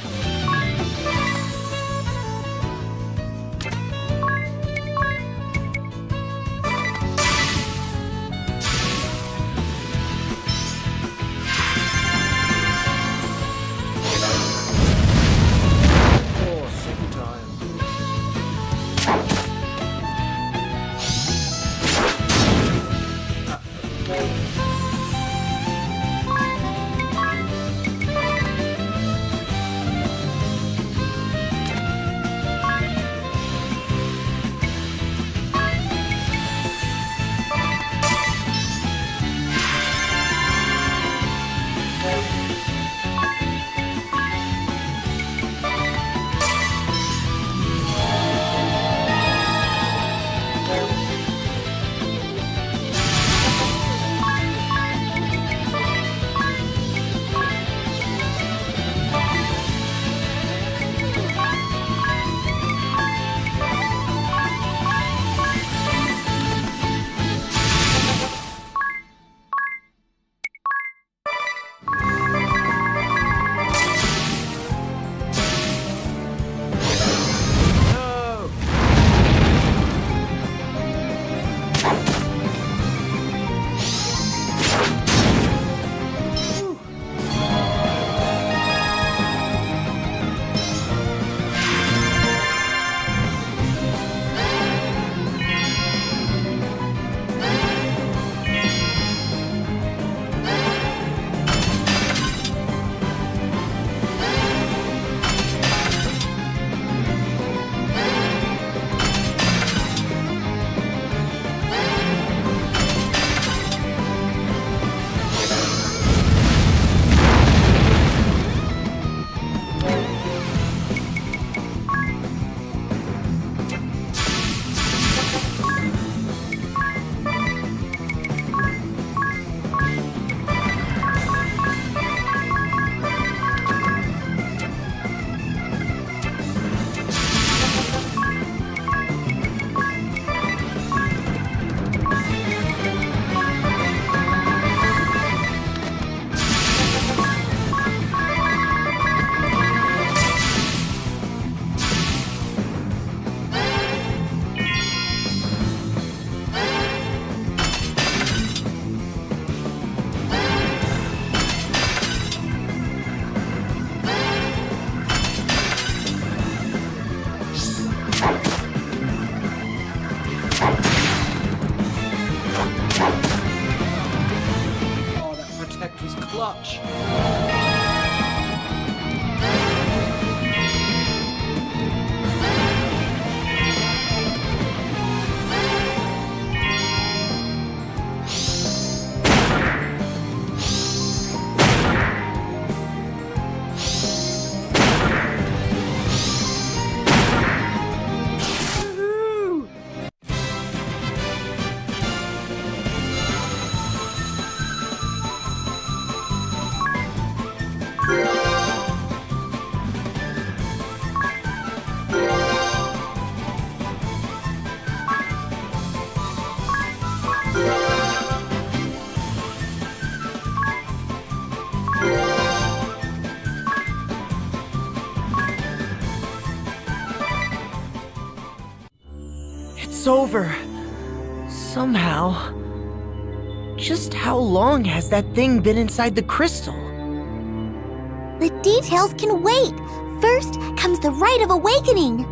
Oh, second time. effect was clutch. It's over. Somehow. Just how long has that thing been inside the crystal? The details can wait. First comes the rite of awakening.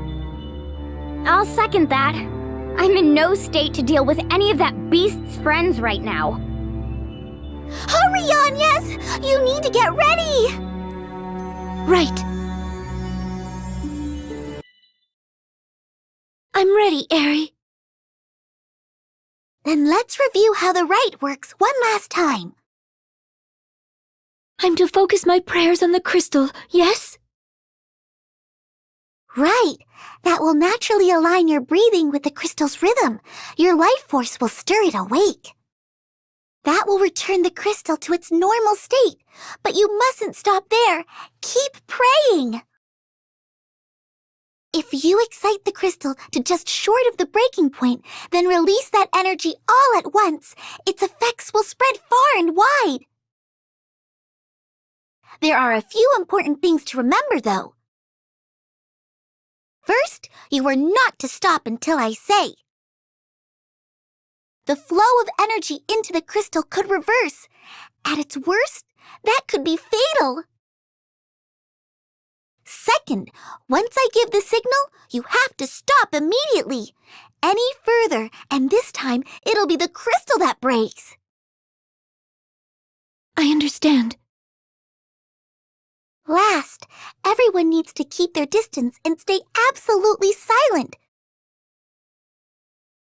I'll second that. I'm in no state to deal with any of that beast's friends right now. Hurry, Agnes! You need to get ready! Right. I'm ready, Aerie. Then let's review how the rite works one last time. I'm to focus my prayers on the crystal, yes? Right. That will naturally align your breathing with the crystal's rhythm. Your life force will stir it awake. That will return the crystal to its normal state. But you mustn't stop there. Keep praying. If you excite the crystal to just short of the breaking point, then release that energy all at once, its effects will spread far and wide. There are a few important things to remember, though. First, you are not to stop until I say. The flow of energy into the crystal could reverse. At its worst, that could be fatal. Second, once I give the signal, you have to stop immediately. Any further, and this time it'll be the crystal that breaks. I understand. Last, everyone needs to keep their distance and stay absolutely silent.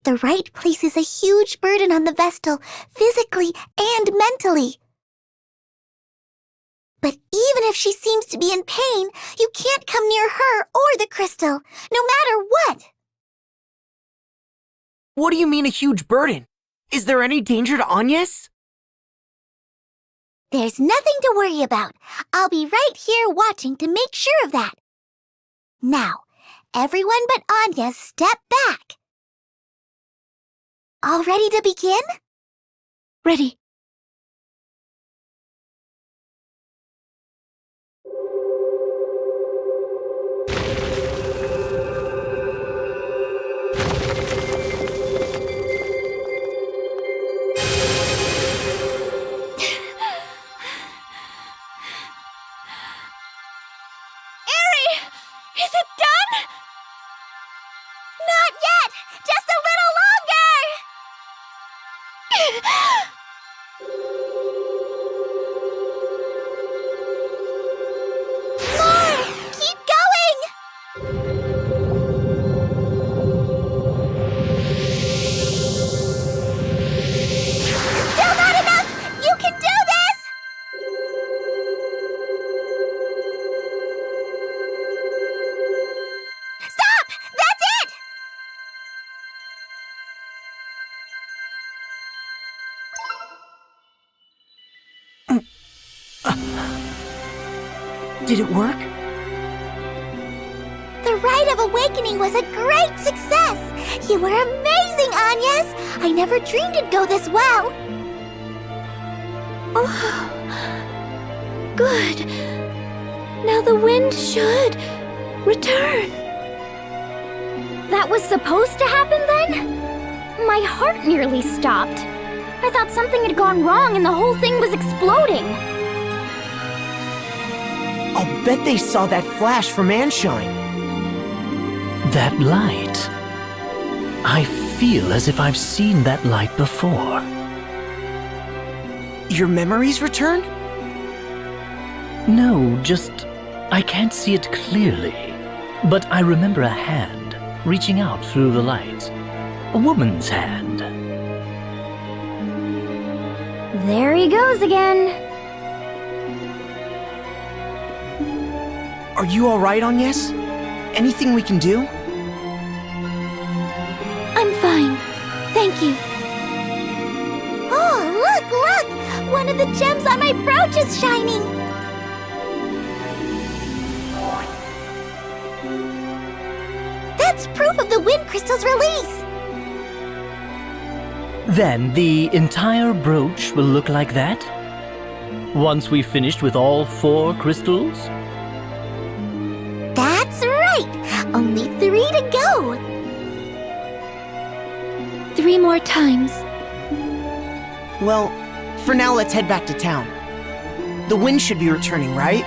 The rite places a huge burden on the Vestal, physically and mentally. But even if she seems to be in pain, you can't come near her or the crystal, no matter what. What do you mean a huge burden? Is there any danger to Agnes? There's nothing to worry about. I'll be right here watching to make sure of that. Now, everyone but Anya, step back. All ready to begin? Ready. Is it done? Not yet! Just a little longer! More! Keep going! Still not enough! You can do this! Stop! That's it! Did it work? The Rite of Awakening was a great success! You were amazing, Agnes! I never dreamed it'd go this well! Oh, good. Now the wind should return. That was supposed to happen then? My heart nearly stopped. I thought something had gone wrong and the whole thing was exploding. I'll bet they saw that flash from Anshine. That light. I feel as if I've seen that light before. Your memories return? No, just I can't see it clearly. But I remember a hand reaching out through the light. A woman's hand. There he goes again. Are you alright, Agnes? Anything we can do? I'm fine. Thank you. Oh, look! One of the gems on my brooch is shining! That's proof of the wind crystal's release! Then the entire brooch will look like that? Once we've finished with all 4 crystals? That's right! Only 3 to go! 3 more times. Well, for now let's head back to town. The wind should be returning, right?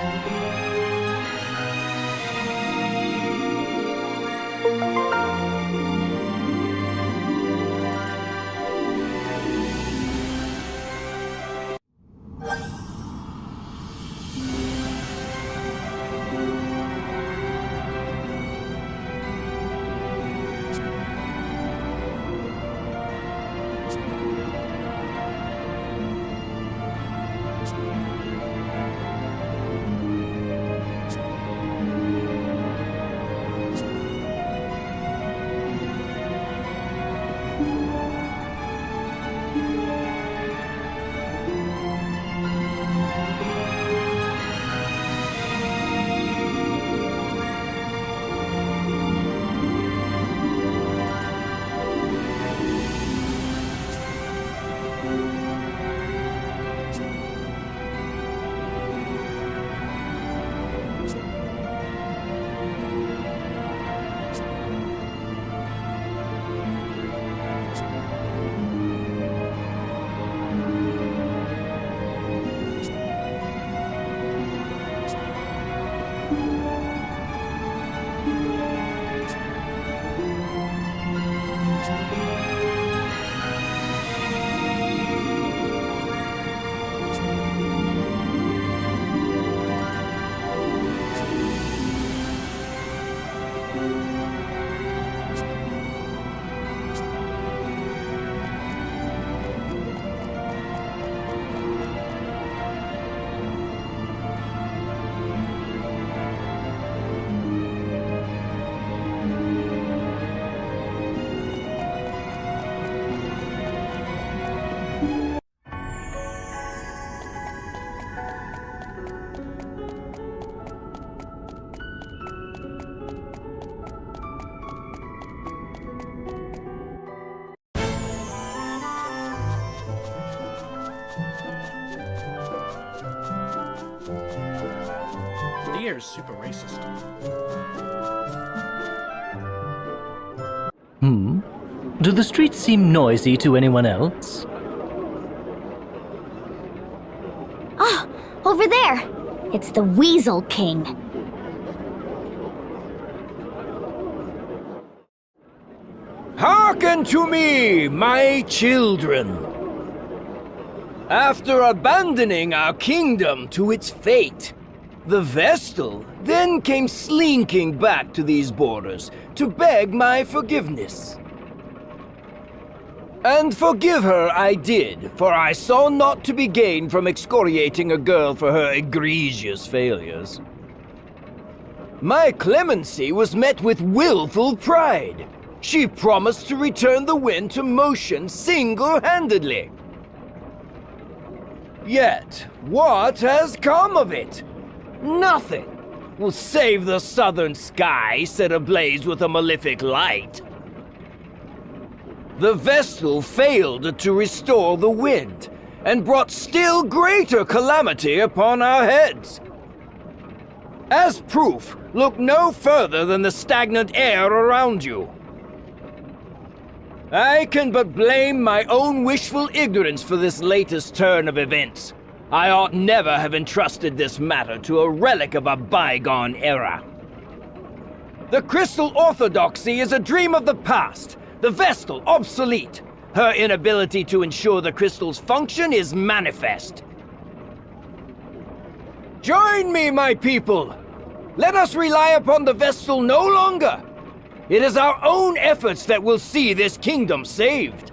The air is super racist. Do the streets seem noisy to anyone else? Ah, over there. It's the Weasel King. Hearken to me, my children. After abandoning our kingdom to its fate, the Vestal then came slinking back to these borders to beg my forgiveness. And forgive her I did, for I saw naught to be gained from excoriating a girl for her egregious failures. My clemency was met with willful pride. She promised to return the wind to motion single-handedly. Yet, what has come of it? Nothing. Will save the southern sky set ablaze with a malefic light. The Vestal failed to restore the wind, and brought still greater calamity upon our heads. As proof, look no further than the stagnant air around you. I can but blame my own wishful ignorance for this latest turn of events. I ought never have entrusted this matter to a relic of a bygone era. The Crystal Orthodoxy is a dream of the past, the Vestal obsolete. Her inability to ensure the crystal's function is manifest. Join me, my people! Let us rely upon the Vestal no longer! It is our own efforts that will see this kingdom saved.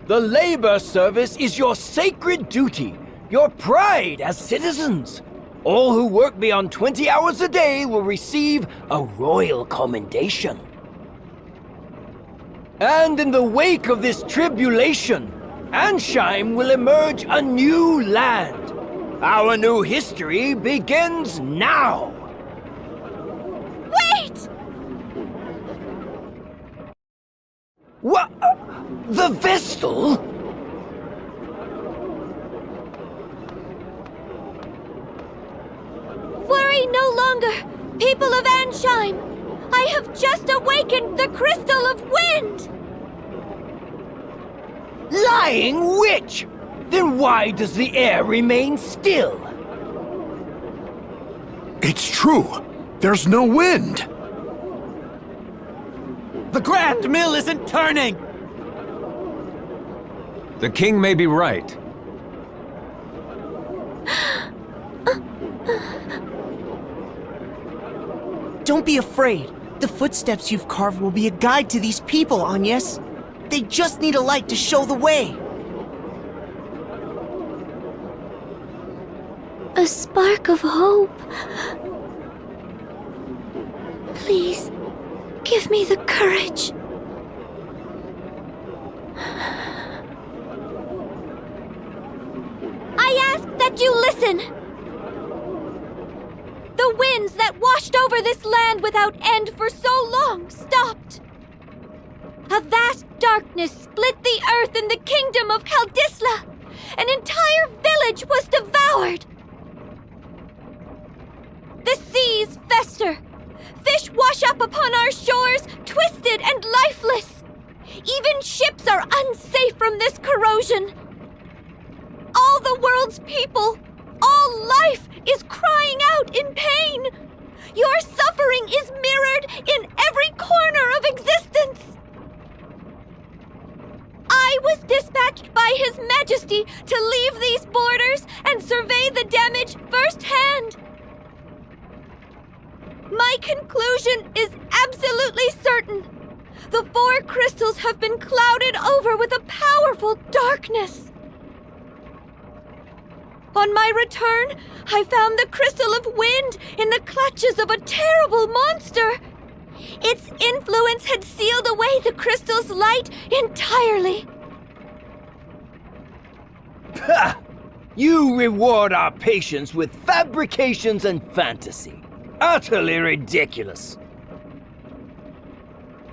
The labor service is your sacred duty, your pride as citizens. All who work beyond 20 hours a day will receive a royal commendation. And in the wake of this tribulation, Ansheim will emerge a new land. Our new history begins now! Wait! What? The Vestal? Worry no longer, people of Ansheim! I have just awakened the Crystal of Wind! Lying witch! Then why does the air remain still? It's true. There's no wind. The Grand Mill isn't turning! The king may be right. Don't be afraid. The footsteps you've carved will be a guide to these people, Agnes. They just need a light to show the way. A spark of hope. Please, give me the courage. I ask that you listen. The winds that washed over this land without end for so long stopped. A vast darkness split the earth in the kingdom of Kaldisla. An entire village was devoured. The seas fester. Fish wash up upon our shores, twisted and lifeless. Even ships are unsafe from this corrosion. All the world's people, all life is crying out in pain. Your suffering is mirrored in every corner of existence. I was dispatched by His Majesty to leave these borders and survey the damage firsthand. My conclusion is absolutely certain. The 4 crystals have been clouded over with a powerful darkness. On my return, I found the Crystal of Wind in the clutches of a terrible monster. Its influence had sealed away the crystal's light entirely. Ha! You reward our patience with fabrications and fantasy. Utterly ridiculous.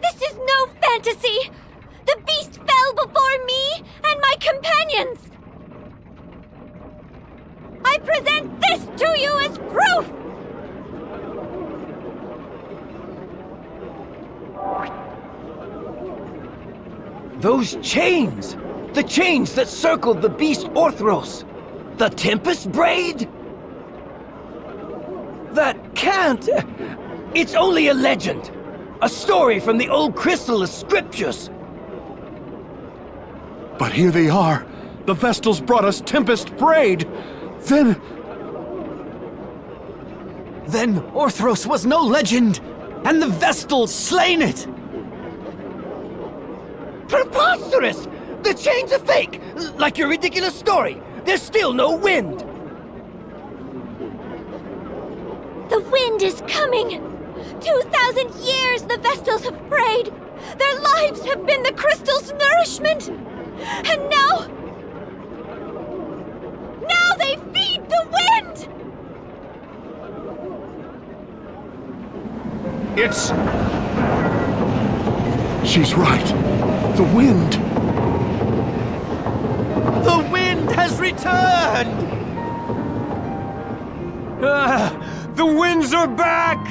This is no fantasy! The beast fell before me and my companions! I present this to you as proof! Those chains! The chains that circled the beast Orthros! The Tempest Braid? That can't... It's only a legend! A story from the old Crystalist scriptures! But here they are. The Vestals brought us Tempest Braid. Then Orthros was no legend, and the Vestal slain it! Preposterous! The chains are fake! Like your ridiculous story! There's still no wind! The wind is coming! 2,000 years the Vestals have prayed! Their lives have been the crystal's nourishment! And now they feed the wind! she's right. The wind. The wind has returned! The winds are back!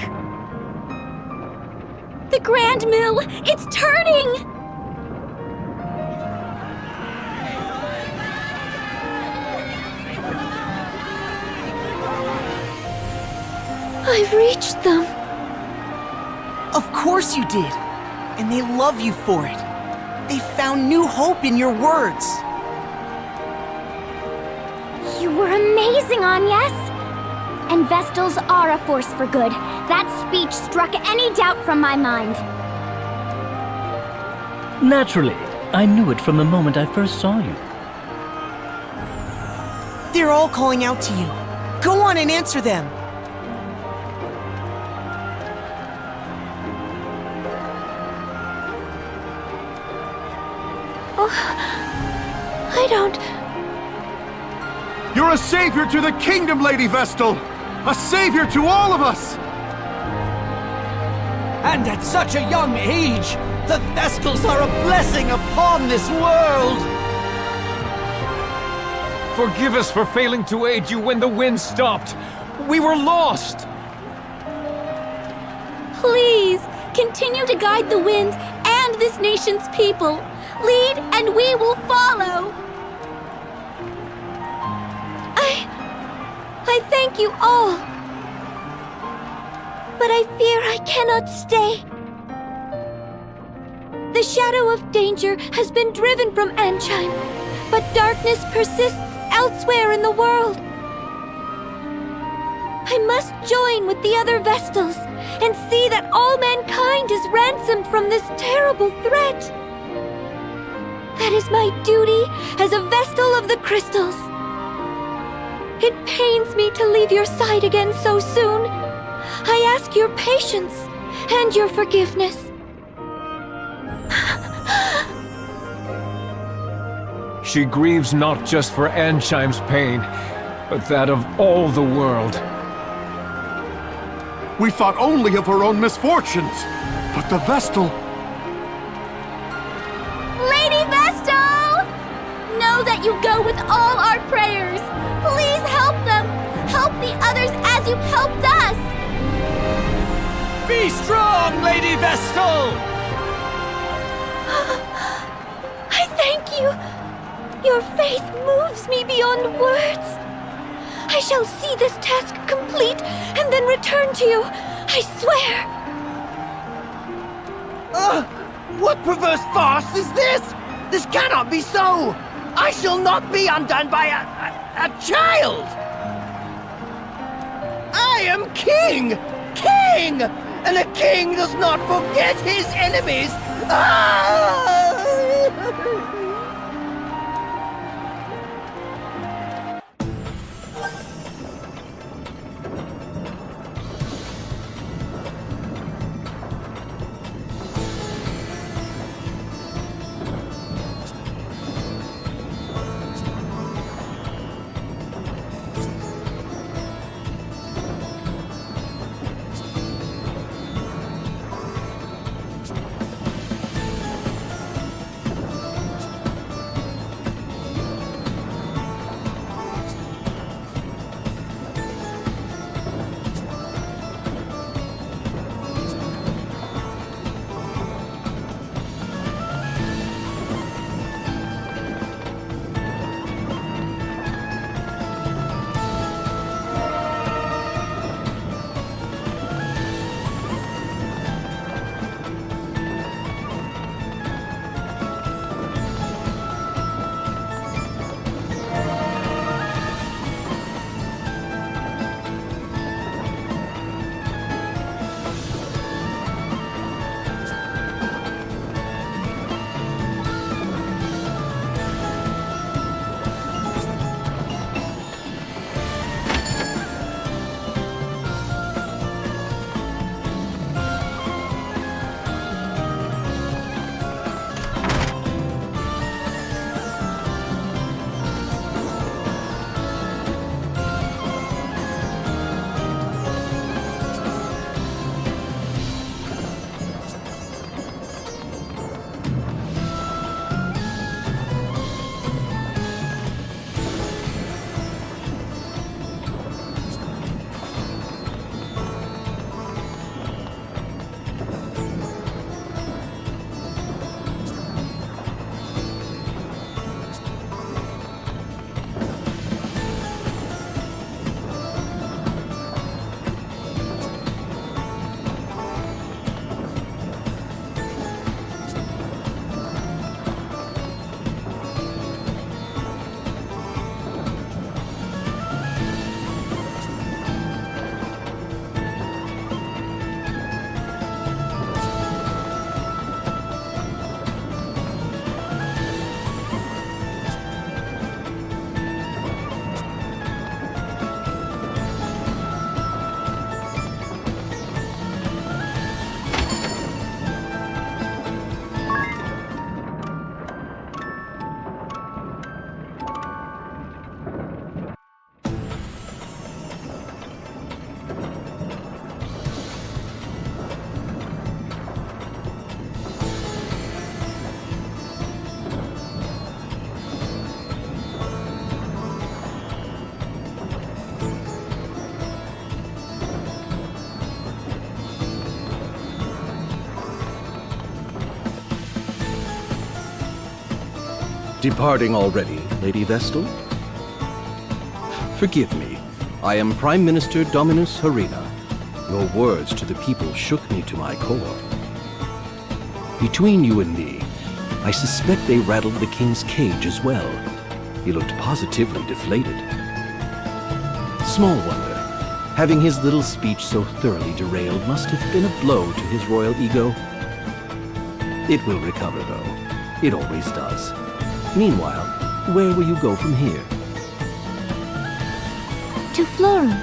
The Grand Mill, it's turning! I've reached them. Of course you did. And they love you for it. They found found new hope in your words. You were amazing, Agnes! And Vestals are a force for good. That speech struck any doubt from my mind. Naturally, I knew it from the moment I first saw you. They're all calling out to you. Go on and answer them. I don't... You're a savior to the kingdom, Lady Vestal! A savior to all of us! And at such a young age, the Vestals are a blessing upon this world! Forgive us for failing to aid you when the wind stopped. We were lost! Please, continue to guide the winds and this nation's people. Lead and we will follow. I thank you all. But I fear I cannot stay. The shadow of danger has been driven from Ansheim, but darkness persists elsewhere in the world. I must join with the other Vestals and see that all mankind is ransomed from this terrible threat. That is my duty as a Vestal of the Crystals. It pains me to leave your side again so soon. I ask your patience and your forgiveness. She grieves not just for Ansheim's pain, but that of all the world. We thought only of her own misfortunes, but the Vestal... Lady Vestal! Know that you go with all our prayers. Please help them. Help the others as you've helped us. Be strong, Lady Vestal! I thank you. Your faith moves me beyond words. I shall see this task complete and then return to you. I swear. What perverse farce is this? This cannot be so! I shall not be undone by a child! I am king! King! And a king does not forget his enemies! Ah! Departing already, Lady Vestal? Forgive me. I am Prime Minister Dominus Harina. Your words to the people shook me to my core. Between you and me, I suspect they rattled the king's cage as well. He looked positively deflated. Small wonder. Having his little speech so thoroughly derailed must have been a blow to his royal ego. It will recover, though. It always does. Meanwhile, where will you go from here? To Florum,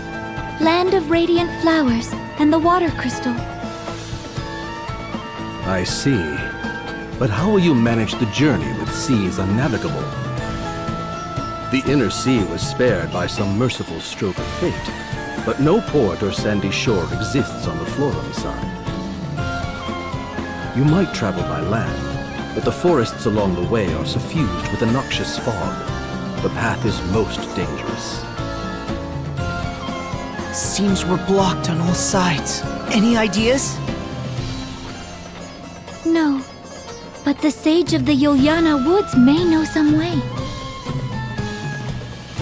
land of radiant flowers and the water crystal. I see. But how will you manage the journey with seas unnavigable? The inner sea was spared by some merciful stroke of fate, but no port or sandy shore exists on the Florum side. You might travel by land, but the forests along the way are suffused with a noxious fog. The path is most dangerous. Seems we're blocked on all sides. Any ideas? No, but the sage of the Yuliana Woods may know some way.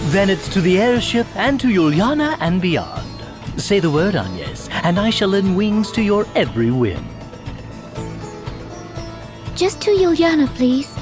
Then it's to the airship and to Juliana and beyond. Say the word, Agnes, and I shall lend wings to your every whim. Just to Yuliana, please.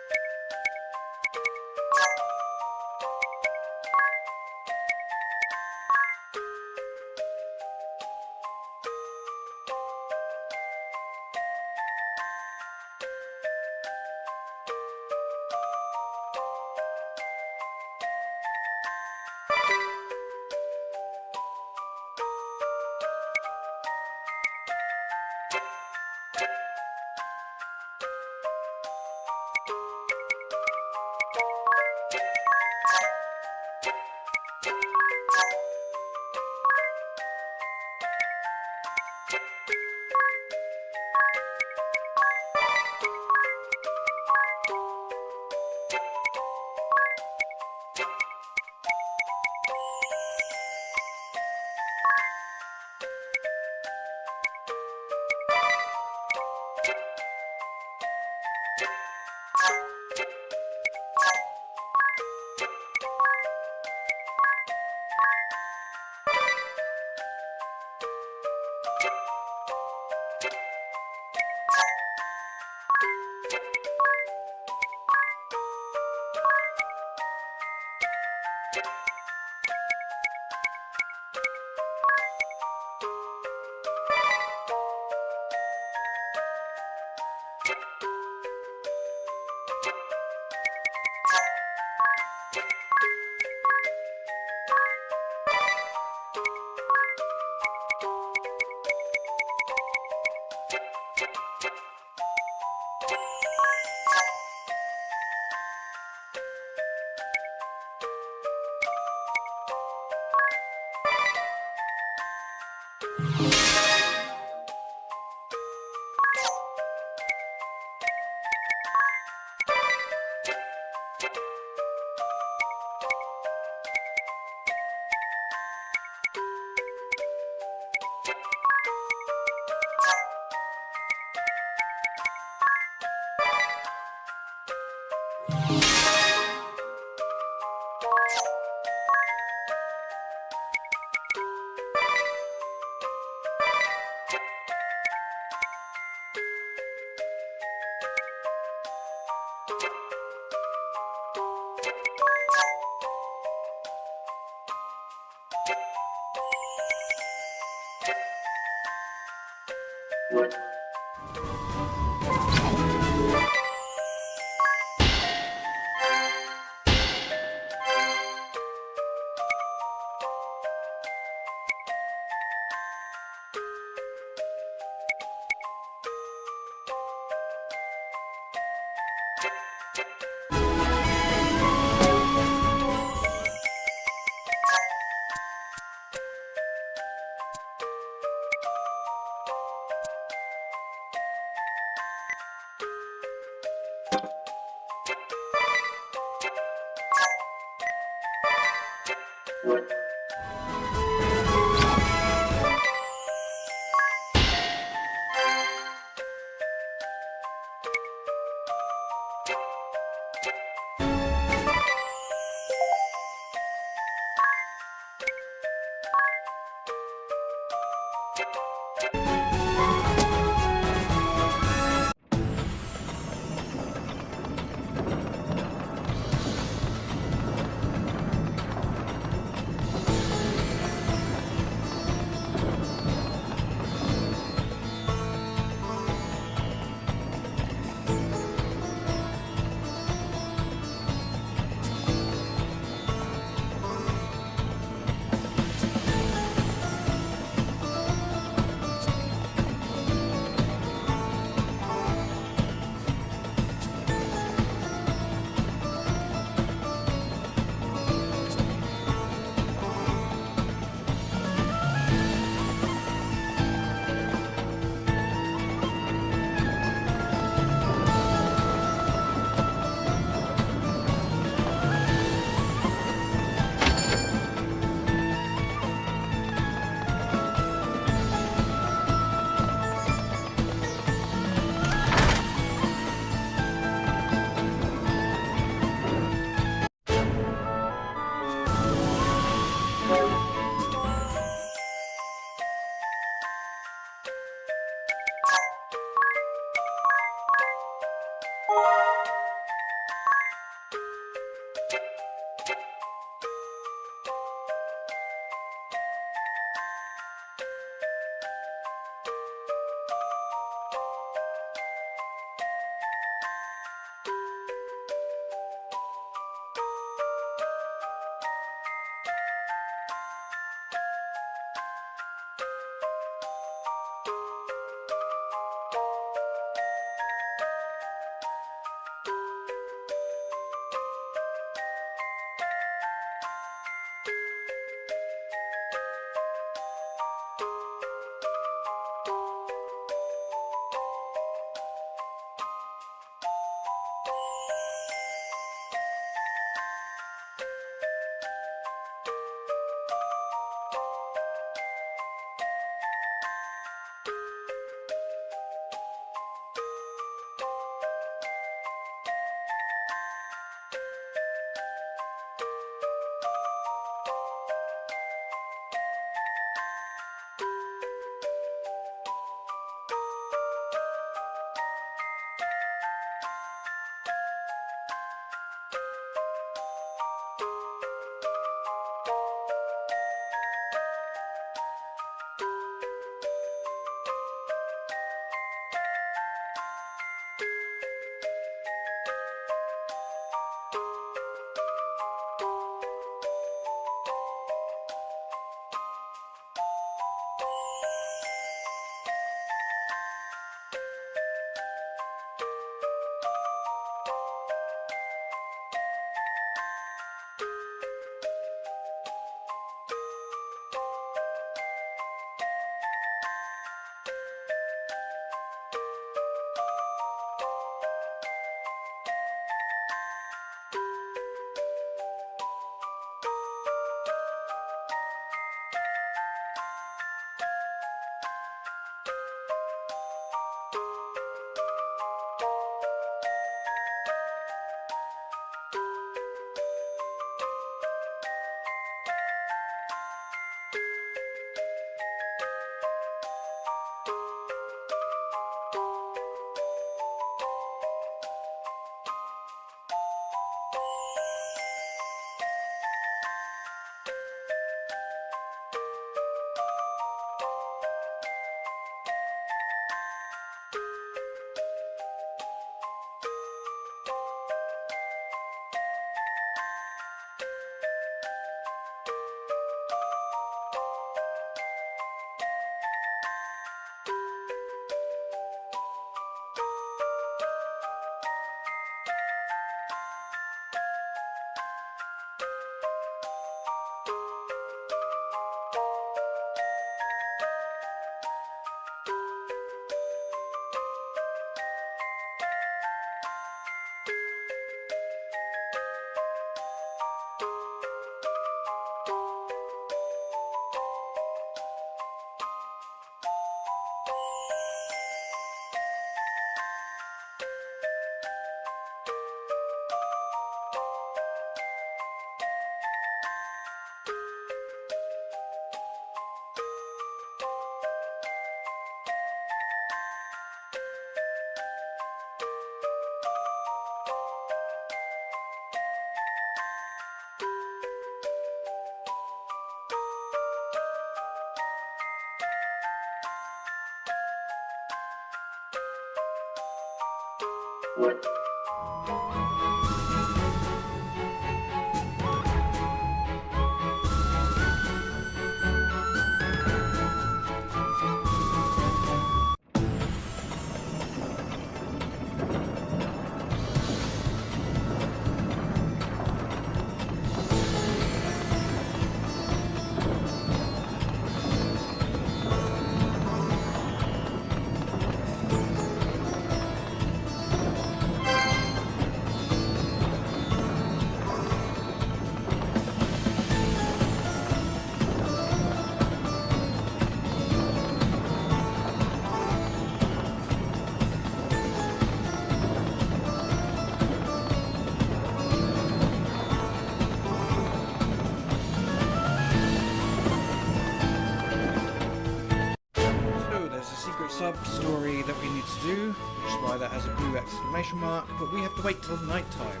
Sub-story that we need to do, which is why that has a blue exclamation mark, but we have to wait till night time.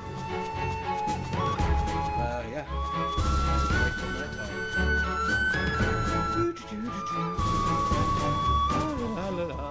Yeah. Wait till night time. La la la.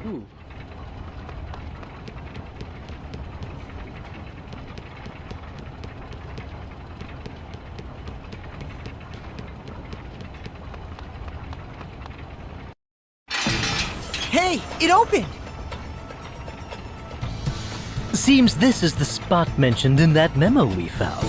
Ooh. Hey, it opened! Seems this is the spot mentioned in that memo we found.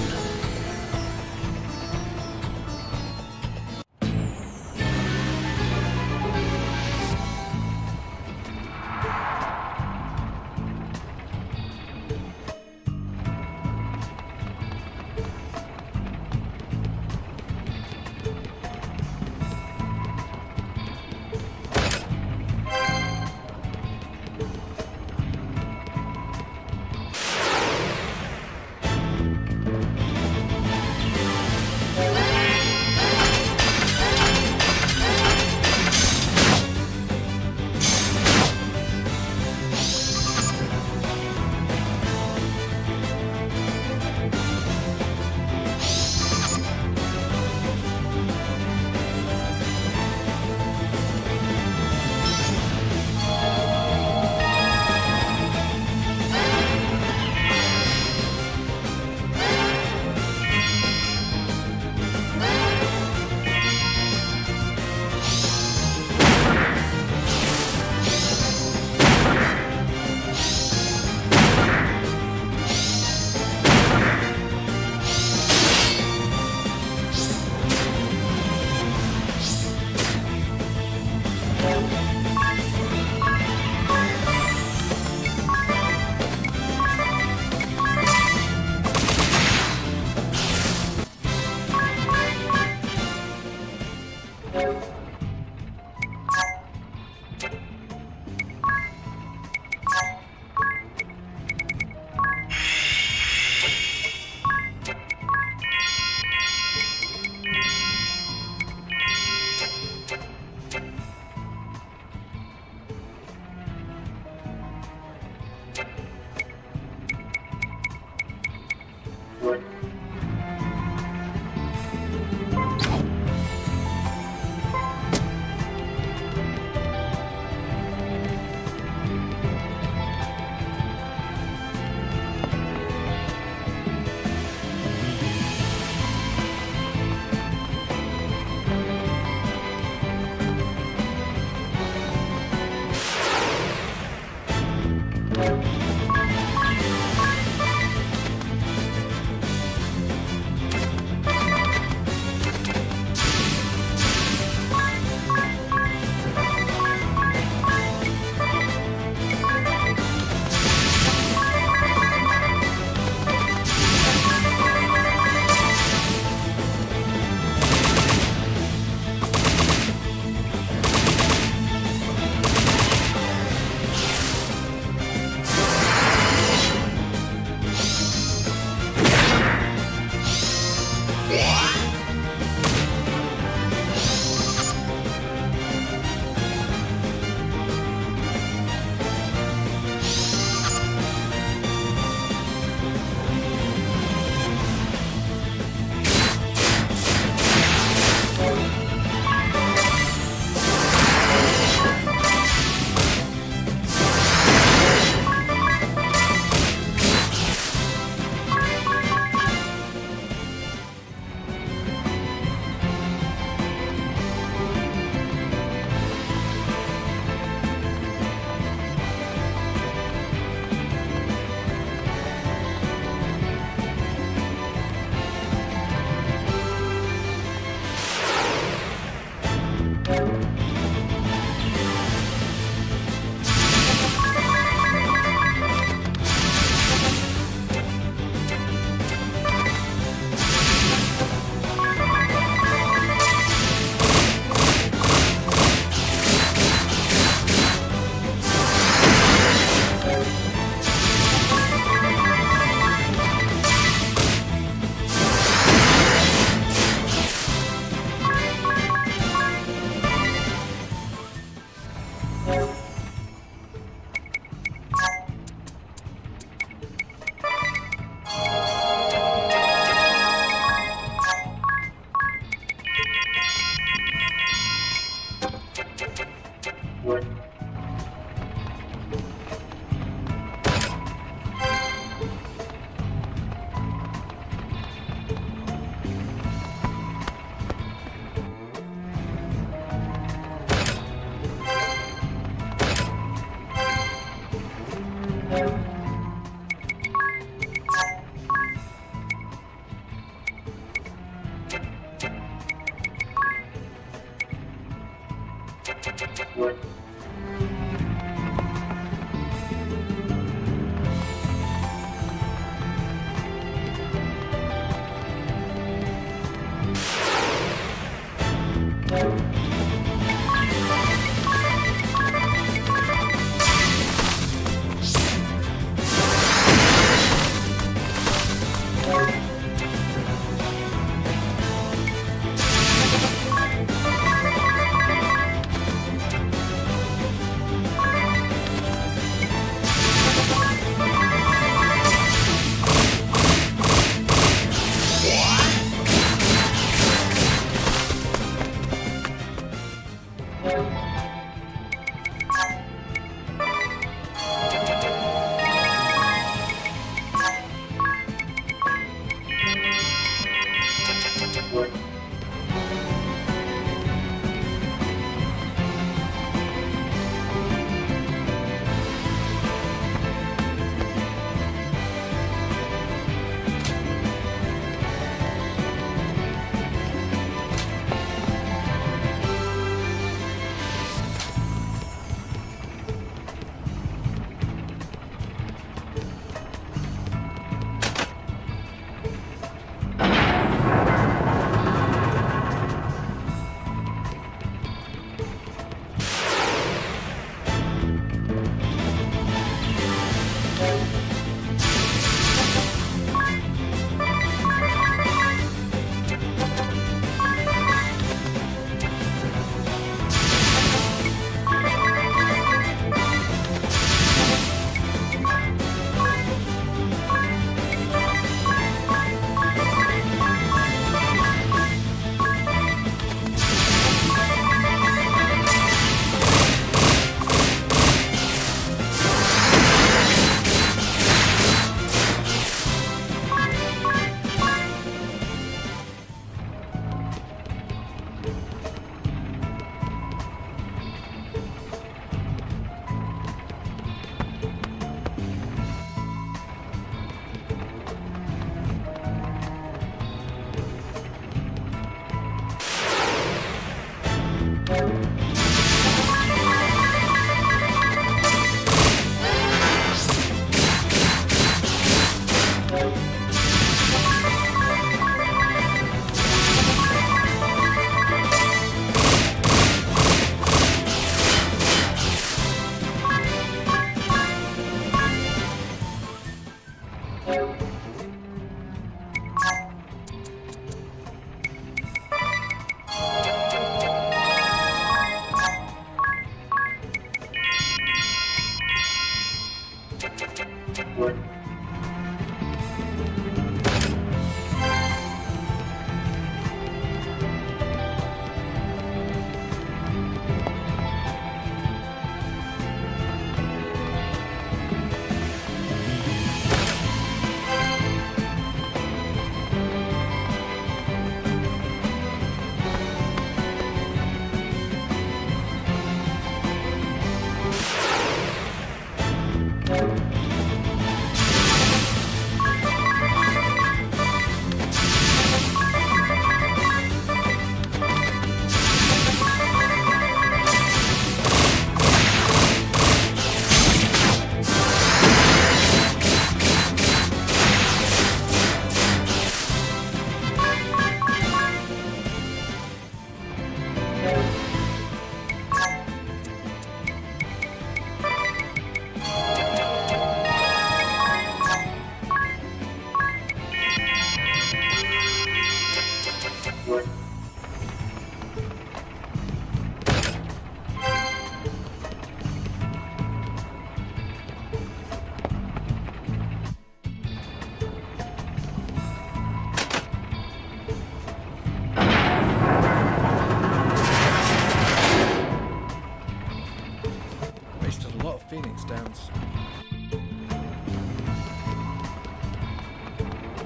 Phoenix Downs.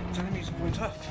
These enemies are quite tough.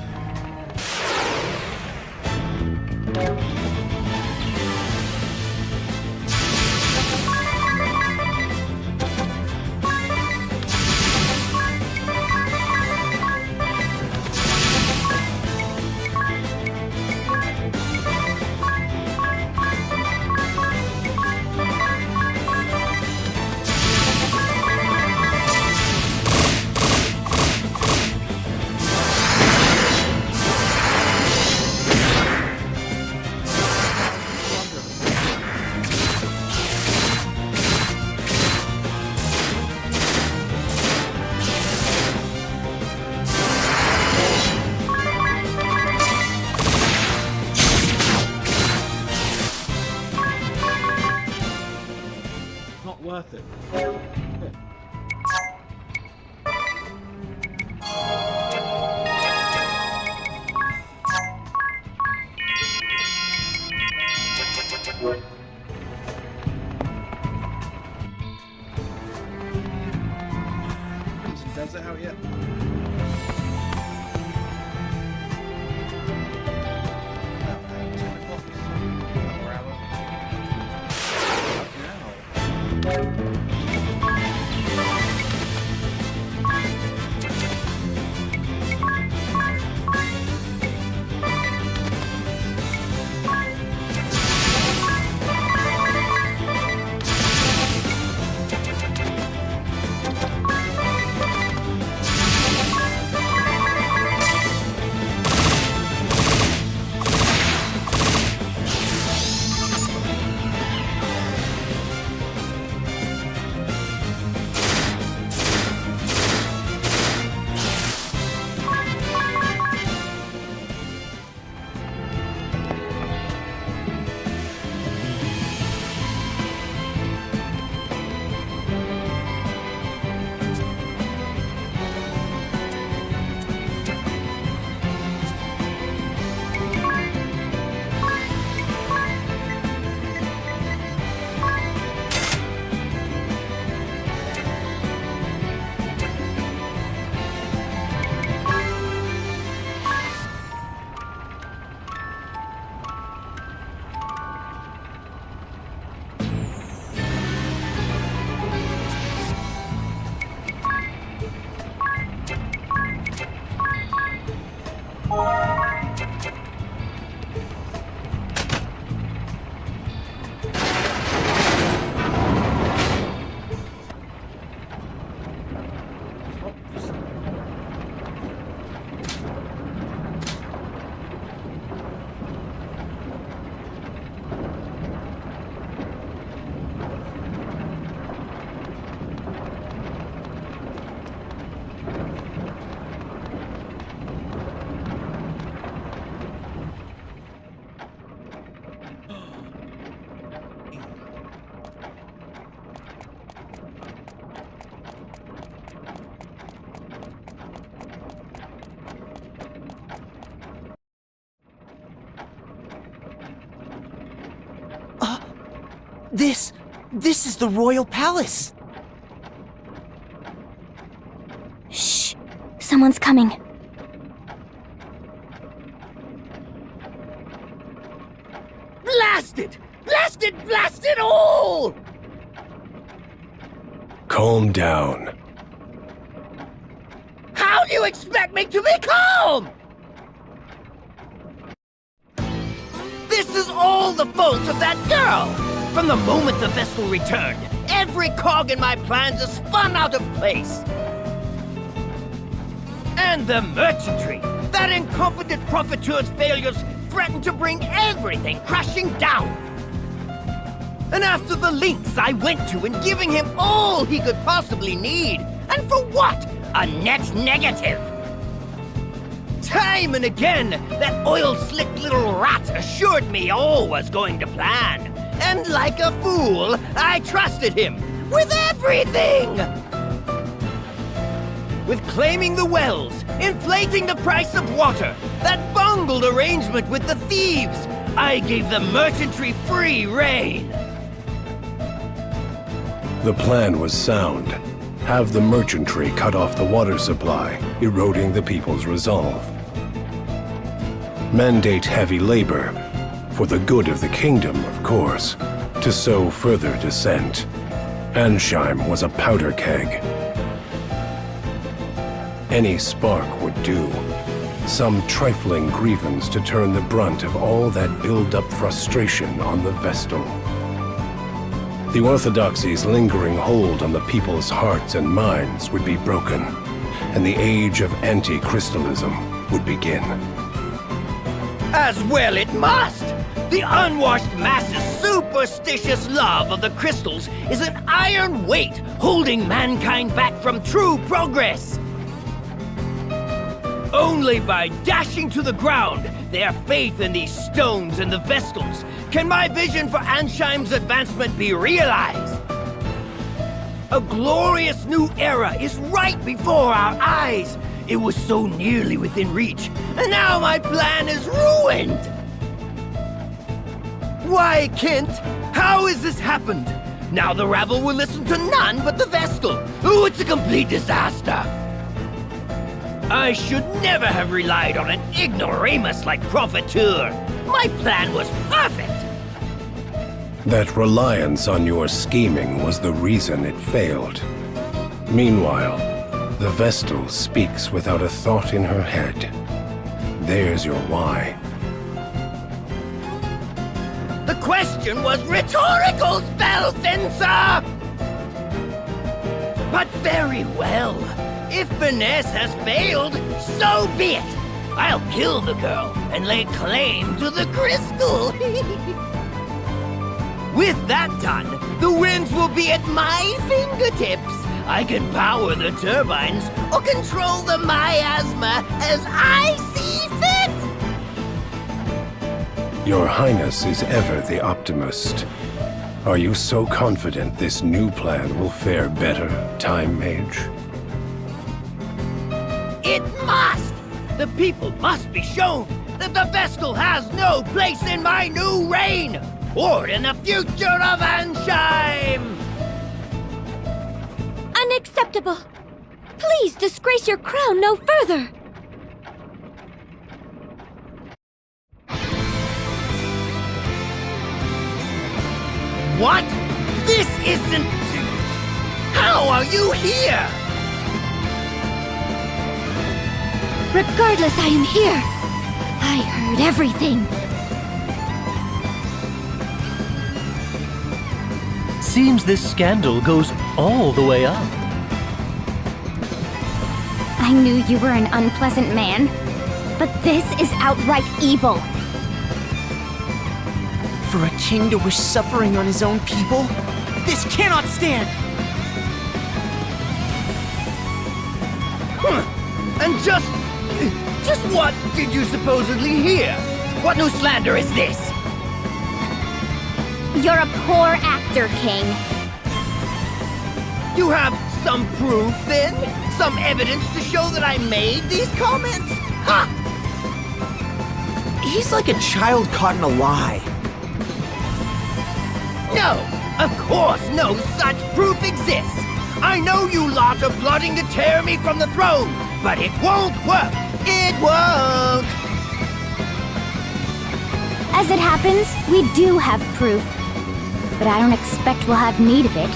Worth it. Does it out yet? This is the royal palace. Shh! Someone's coming. Blast it! Blast it! Blast it all! Calm down. How do you expect me to be calm? This is all the fault of that girl! From the moment the Vestal returned, every cog in my plans is spun out of place. And the merchantry! That incompetent profiteur's failures threatened to bring everything crashing down. And after the lengths I went to in giving him all he could possibly need, and for what? A net negative! Time and again, that oil-slick little rat assured me all was going to plan. And like a fool, I trusted him with everything! With claiming the wells, inflating the price of water, that bungled arrangement with the thieves, I gave the merchantry free rein. The plan was sound. Have the merchantry cut off the water supply, eroding the people's resolve. Mandate heavy labor, for the good of the kingdom, of course, to sow further dissent. Ansheim was a powder keg. Any spark would do. Some trifling grievance to turn the brunt of all that build-up frustration on the Vestal. The Orthodoxy's lingering hold on the people's hearts and minds would be broken, and the age of anti-crystalism would begin. As well it must! The unwashed masses' superstitious love of the crystals is an iron weight holding mankind back from true progress. Only by dashing to the ground their faith in these stones and the Vestals can my vision for Ansheim's advancement be realized. A glorious new era is right before our eyes. It was so nearly within reach, and now my plan is ruined! Why, Kent? How has this happened? Now the rabble will listen to none but the Vestal. Oh, it's a complete disaster! I should never have relied on an ignoramus like Profiteur. My plan was perfect! That reliance on your scheming was the reason it failed. Meanwhile, the Vestal speaks without a thought in her head. There's your why. The question was rhetorical, Spellfencer! But very well. If finesse has failed, so be it! I'll kill the girl and lay claim to the crystal! With that done, the winds will be at my fingertips! I can power the turbines or control the miasma as I see fit! Your Highness is ever the optimist. Are you so confident this new plan will fare better, Time Mage? It must! The people must be shown that the Vestal has no place in my new reign, or in the future of Ansheim! Unacceptable! Please disgrace your crown no further! What? This isn't... How are you here? Regardless, I am here! I heard everything! Seems this scandal goes all the way up. I knew you were an unpleasant man, but this is outright evil. For a king to wish suffering on his own people? This cannot stand! And just what did you supposedly hear? What new slander is this? You're a poor actor, King. You have some proof, then? Some evidence to show that I made these comments? Ha! He's like a child caught in a lie. No! Of course no such proof exists. I know you lot are plotting to tear me from the throne, but it won't work. It won't! As it happens, we do have proof. But I don't expect we'll have need of it.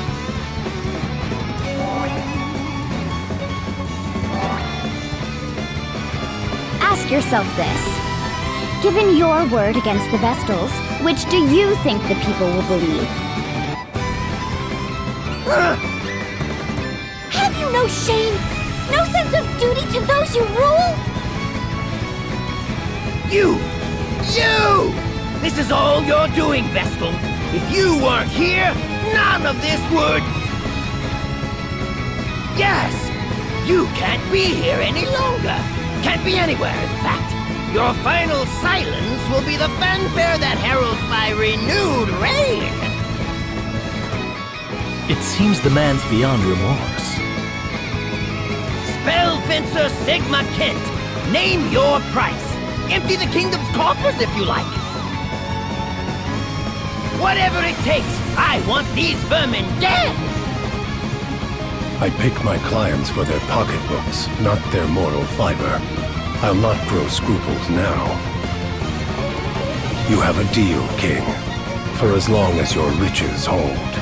Ask yourself this. Given your word against the Vestals, which do you think the people will believe? Have you no shame? No sense of duty to those you rule? You! This is all you're doing, Vestal. If you weren't here, none of this would... Yes! You can't be here any longer. Can't be anywhere, in fact. Your final silence will be the fanfare that heralds my renewed reign. It seems the man's beyond remorse. Spell Fencer Sigma Kent, name your price. Empty the kingdom's coffers if you like. Whatever it takes, I want these vermin dead! I pick my clients for their pocketbooks, not their moral fiber. I'll not grow scruples now. You have a deal, King, for as long as your riches hold.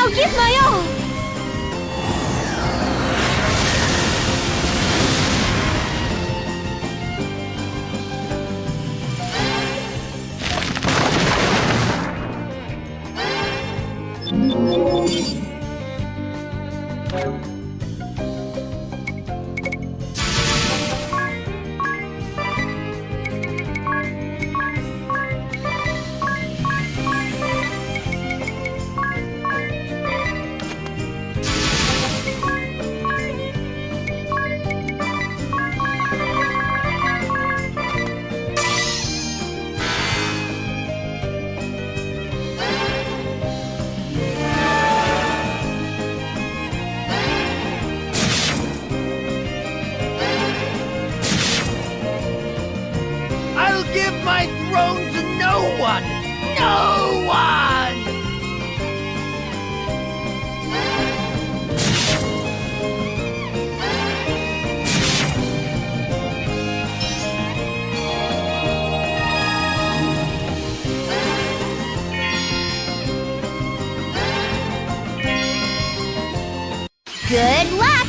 I'll give my all! I'll give my throne to no one! No one! Good luck!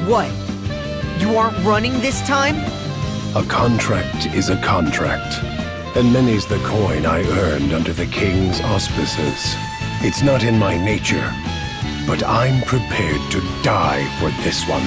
What? You aren't running this time? A contract is a contract, and many's the coin I earned under the king's auspices. It's not in my nature, but I'm prepared to die for this one.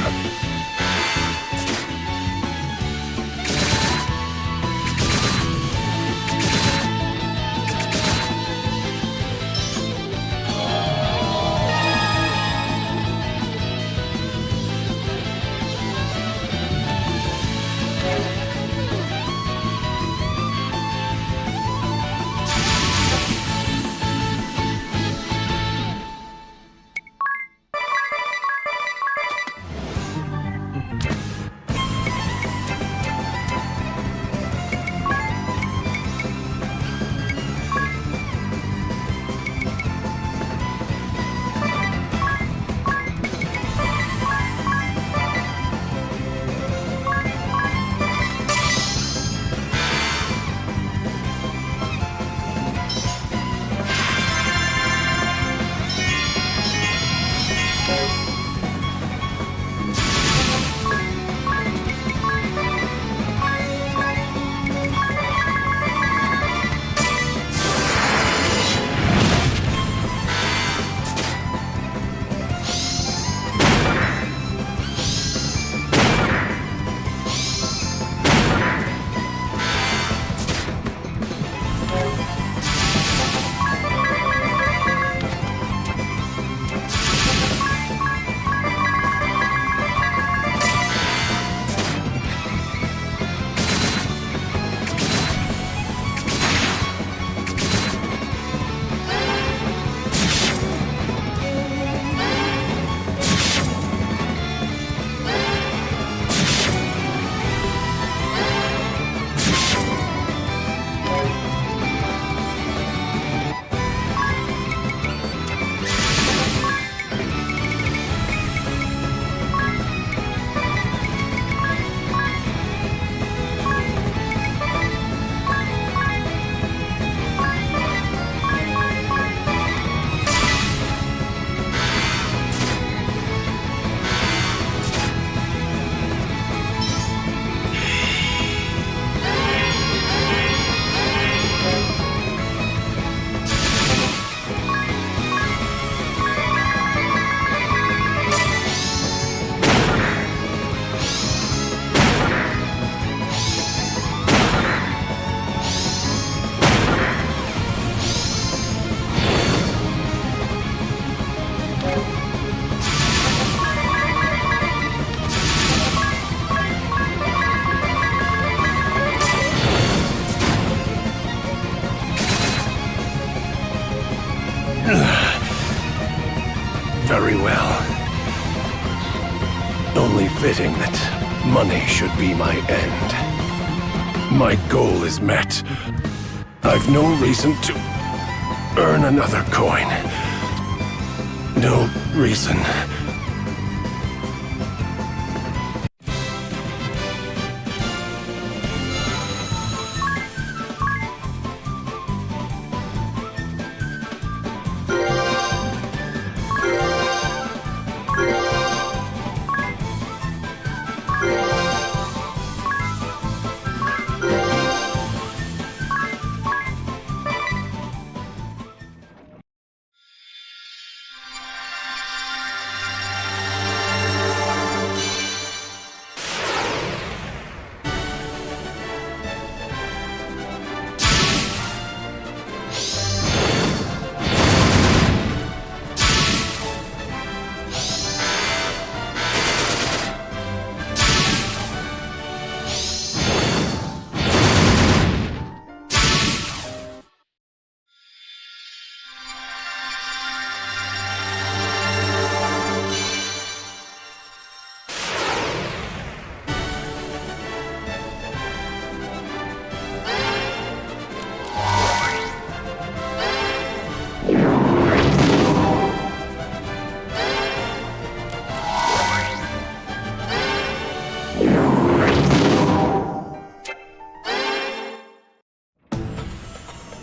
Very well. Only fitting that money should be my end. My goal is met. I've no reason to earn another coin. No reason.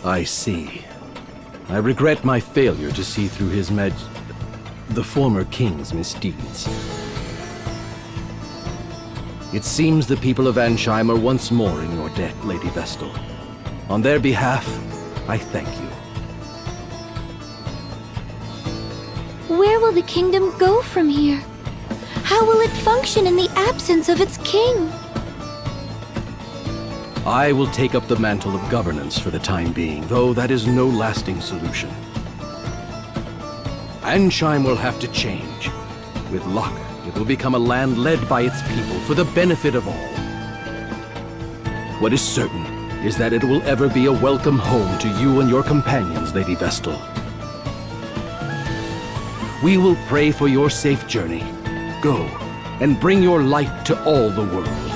I see. I regret my failure to see through the former king's misdeeds. It seems the people of Ansheim are once more in your debt, Lady Vestal. On their behalf, I thank you. Where will the kingdom go from here? How will it function in the absence of its king? I will take up the mantle of governance for the time being, though that is no lasting solution. Ansheim will have to change. With luck, it will become a land led by its people for the benefit of all. What is certain is that it will ever be a welcome home to you and your companions, Lady Vestal. We will pray for your safe journey. Go, and bring your light to all the world.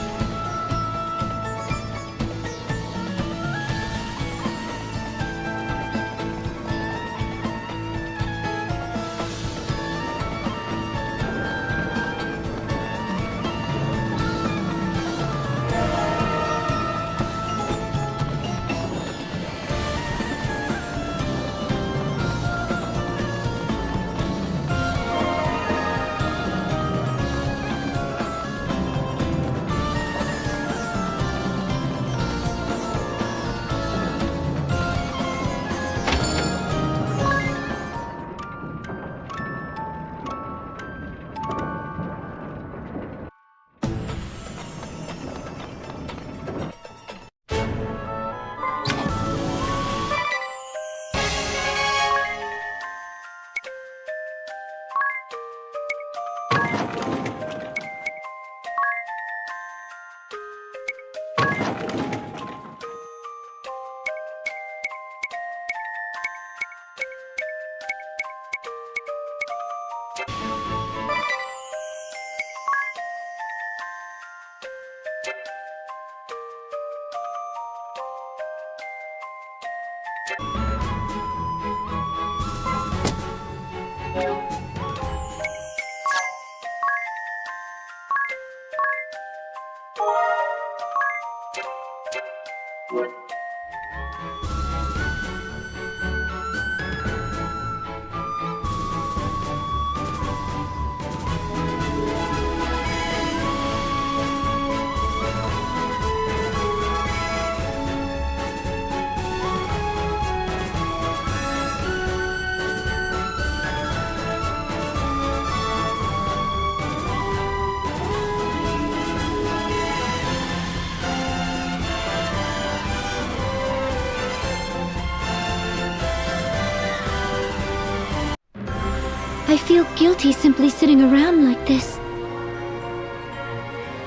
I feel guilty simply sitting around like this.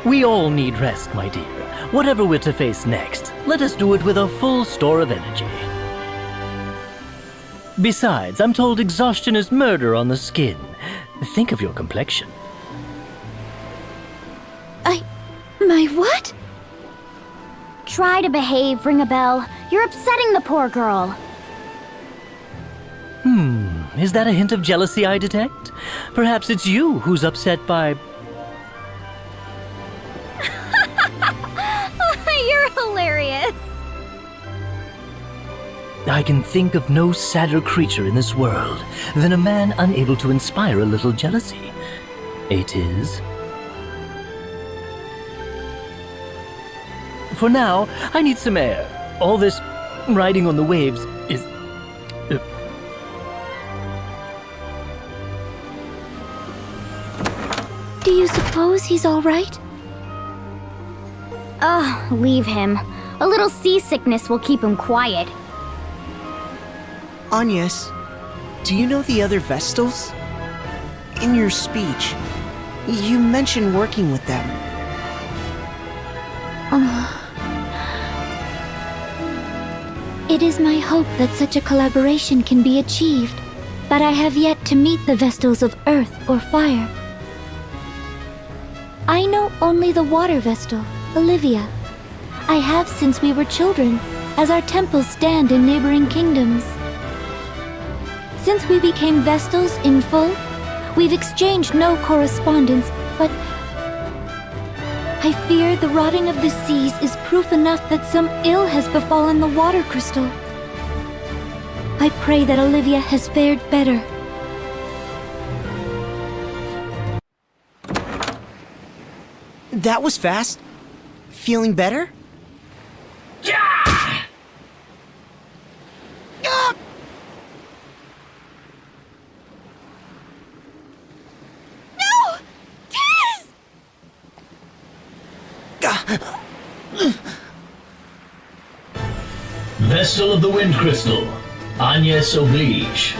We all need rest, my dear. Whatever we're to face next, let us do it with a full store of energy. Besides, I'm told exhaustion is murder on the skin. Think of your complexion. My what? Try to behave, Ring-a-Bell. You're upsetting the poor girl. Is that a hint of jealousy I detect? Perhaps it's you who's upset by... You're hilarious. I can think of no sadder creature in this world than a man unable to inspire a little jealousy. It is. For now, I need some air. All this riding on the waves is... Do you suppose he's all right? Oh, leave him. A little seasickness will keep him quiet. Agnes, do you know the other Vestals? In your speech, you mentioned working with them. It is my hope that such a collaboration can be achieved, but I have yet to meet the Vestals of Earth or Fire. I know only the Water Vestal, Olivia. I have since we were children, as our temples stand in neighboring kingdoms. Since we became Vestals in full, we've exchanged no correspondence, but I fear the rotting of the seas is proof enough that some ill has befallen the water crystal. I pray that Olivia has fared better. That was fast. Feeling better? Yeah! No! Tiz! Vestal of the Wind Crystal, Agnes oblige.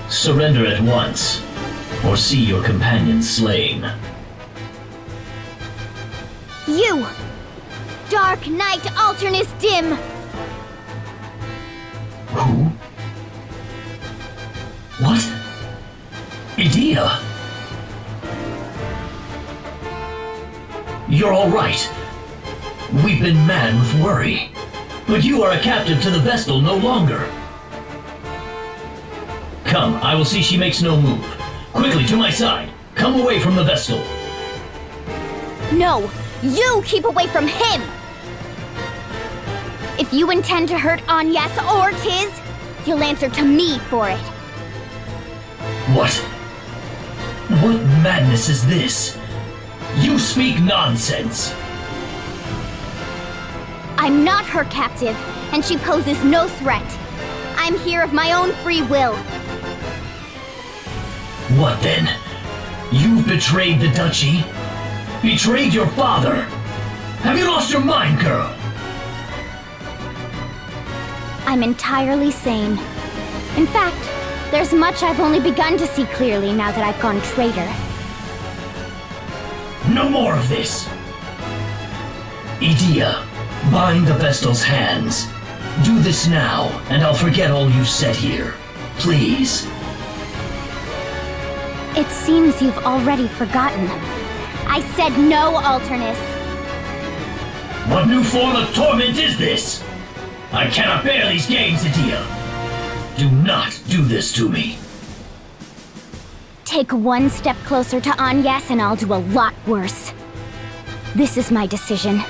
Surrender at once, or see your companion slain. You! Dark Knight Alternus Dim! Who? What? Idea? You're all right. We've been mad with worry. But you are a captive to the Vestal no longer. Come, I will see she makes no move. Quickly, to my side. Come away from the Vestal. No! You keep away from him! If you intend to hurt Agnes or Tiz, you'll answer to me for it. What? What madness is this? You speak nonsense. I'm not her captive, and she poses no threat. I'm here of my own free will. What then? You've betrayed the duchy? Betrayed your father? Have you lost your mind, girl? I'm entirely sane. In fact, there's much I've only begun to see clearly now that I've gone traitor. No more of this! Idea, bind the Vestal's hands. Do this now, and I'll forget all you said here. Please. It seems you've already forgotten. I said no, Alternus. What new form of torment is this? I cannot bear these games, Idea. Do not do this to me. Take one step closer to Agnes and I'll do a lot worse. This is my decision.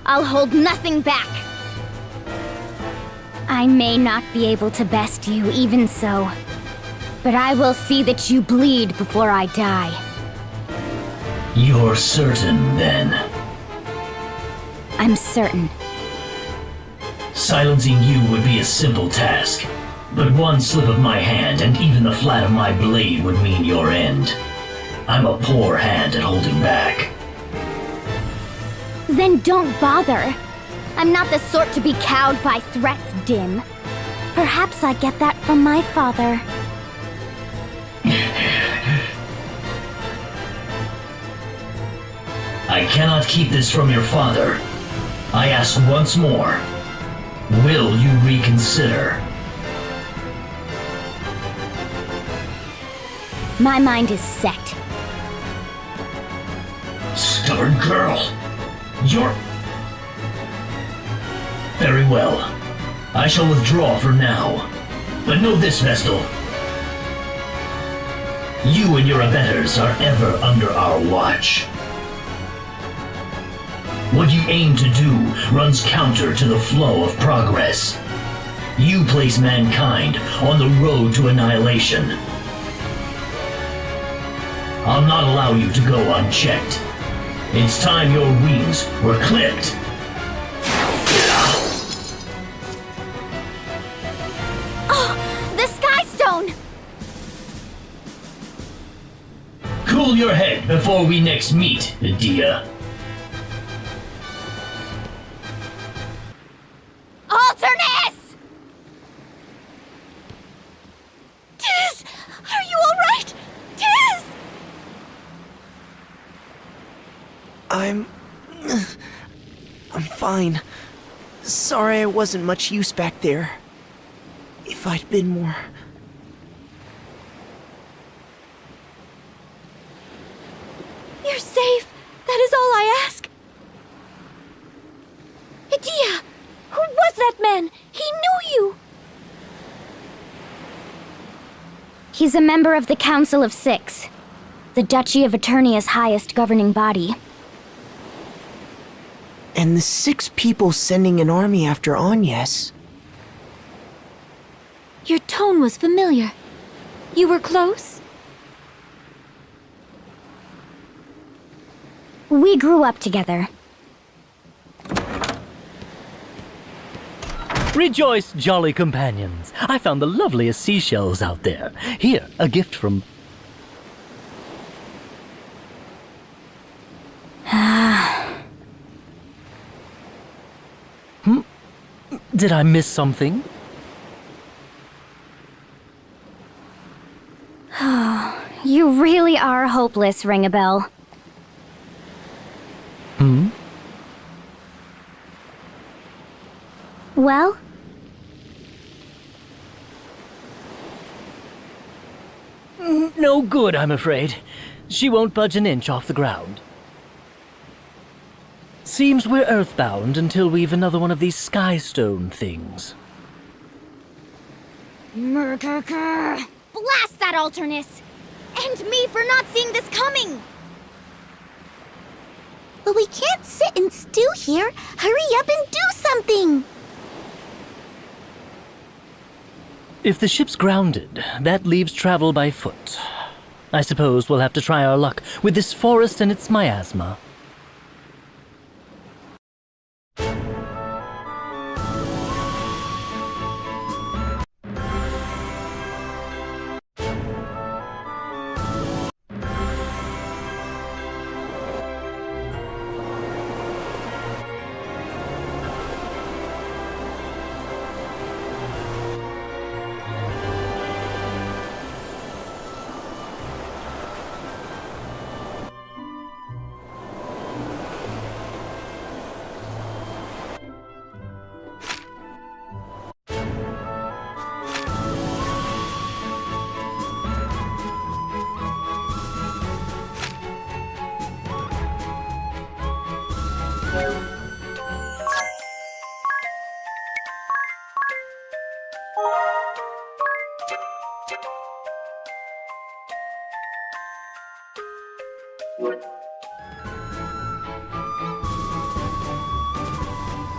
I'll hold nothing back. I may not be able to best you, even so. But I will see that you bleed before I die. You're certain, then? I'm certain. Silencing you would be a simple task. But one slip of my hand and even the flat of my blade would mean your end. I'm a poor hand at holding back. Then don't bother. I'm not the sort to be cowed by threats, Dim. Perhaps I get that from my father. I cannot keep this from your father. I ask once more. Will you reconsider? My mind is set. Stubborn girl. You're... Very well. I shall withdraw for now. But know this, Vestal. You and your abettors are ever under our watch. What you aim to do runs counter to the flow of progress. You place mankind on the road to annihilation. I'll not allow you to go unchecked. It's time your wings were clipped. Oh, the Sky Stone! Cool your head before we next meet, Adia. Alternus! Tiz! Are you alright? Tiz! I'm fine. Sorry I wasn't much use back there. If I'd been more... You're safe. That is all I ask. Adia! Who was that man? He knew you! He's a member of the Council of Six, the Duchy of Eternia's highest governing body. And the 6 people sending an army after Agnes. Your tone was familiar. You were close? We grew up together. Rejoice, jolly companions. I found the loveliest seashells out there. Here, a gift from... Did I miss something? You really are hopeless, Ring-a-Bell. Well? No good, I'm afraid. She won't budge an inch off the ground. Seems we're earthbound until we've another one of these sky stone things. Blast that Alternus! And me for not seeing this coming! But we can't sit and stew here. Hurry up and do something! If the ship's grounded, that leaves travel by foot. I suppose we'll have to try our luck with this forest and its miasma.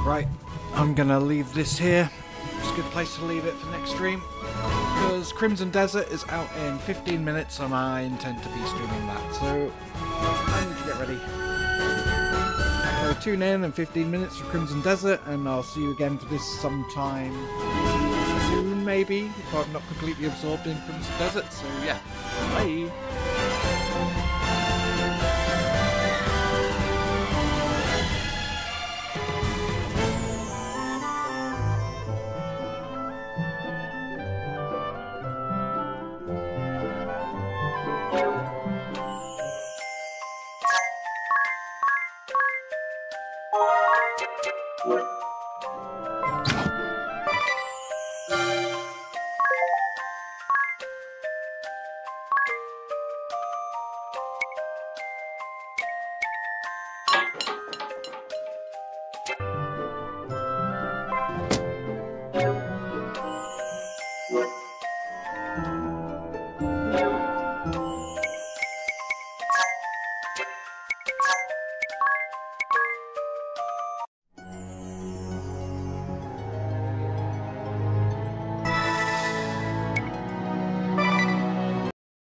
Right, I'm gonna leave this here. It's a good place to leave it for next stream, because Crimson Desert is out in 15 minutes and I intend to be streaming that, so I need to get ready. So tune in 15 minutes for Crimson Desert, and I'll see you again for this sometime soon, maybe, if I'm not completely absorbed in Crimson Desert, so yeah, bye!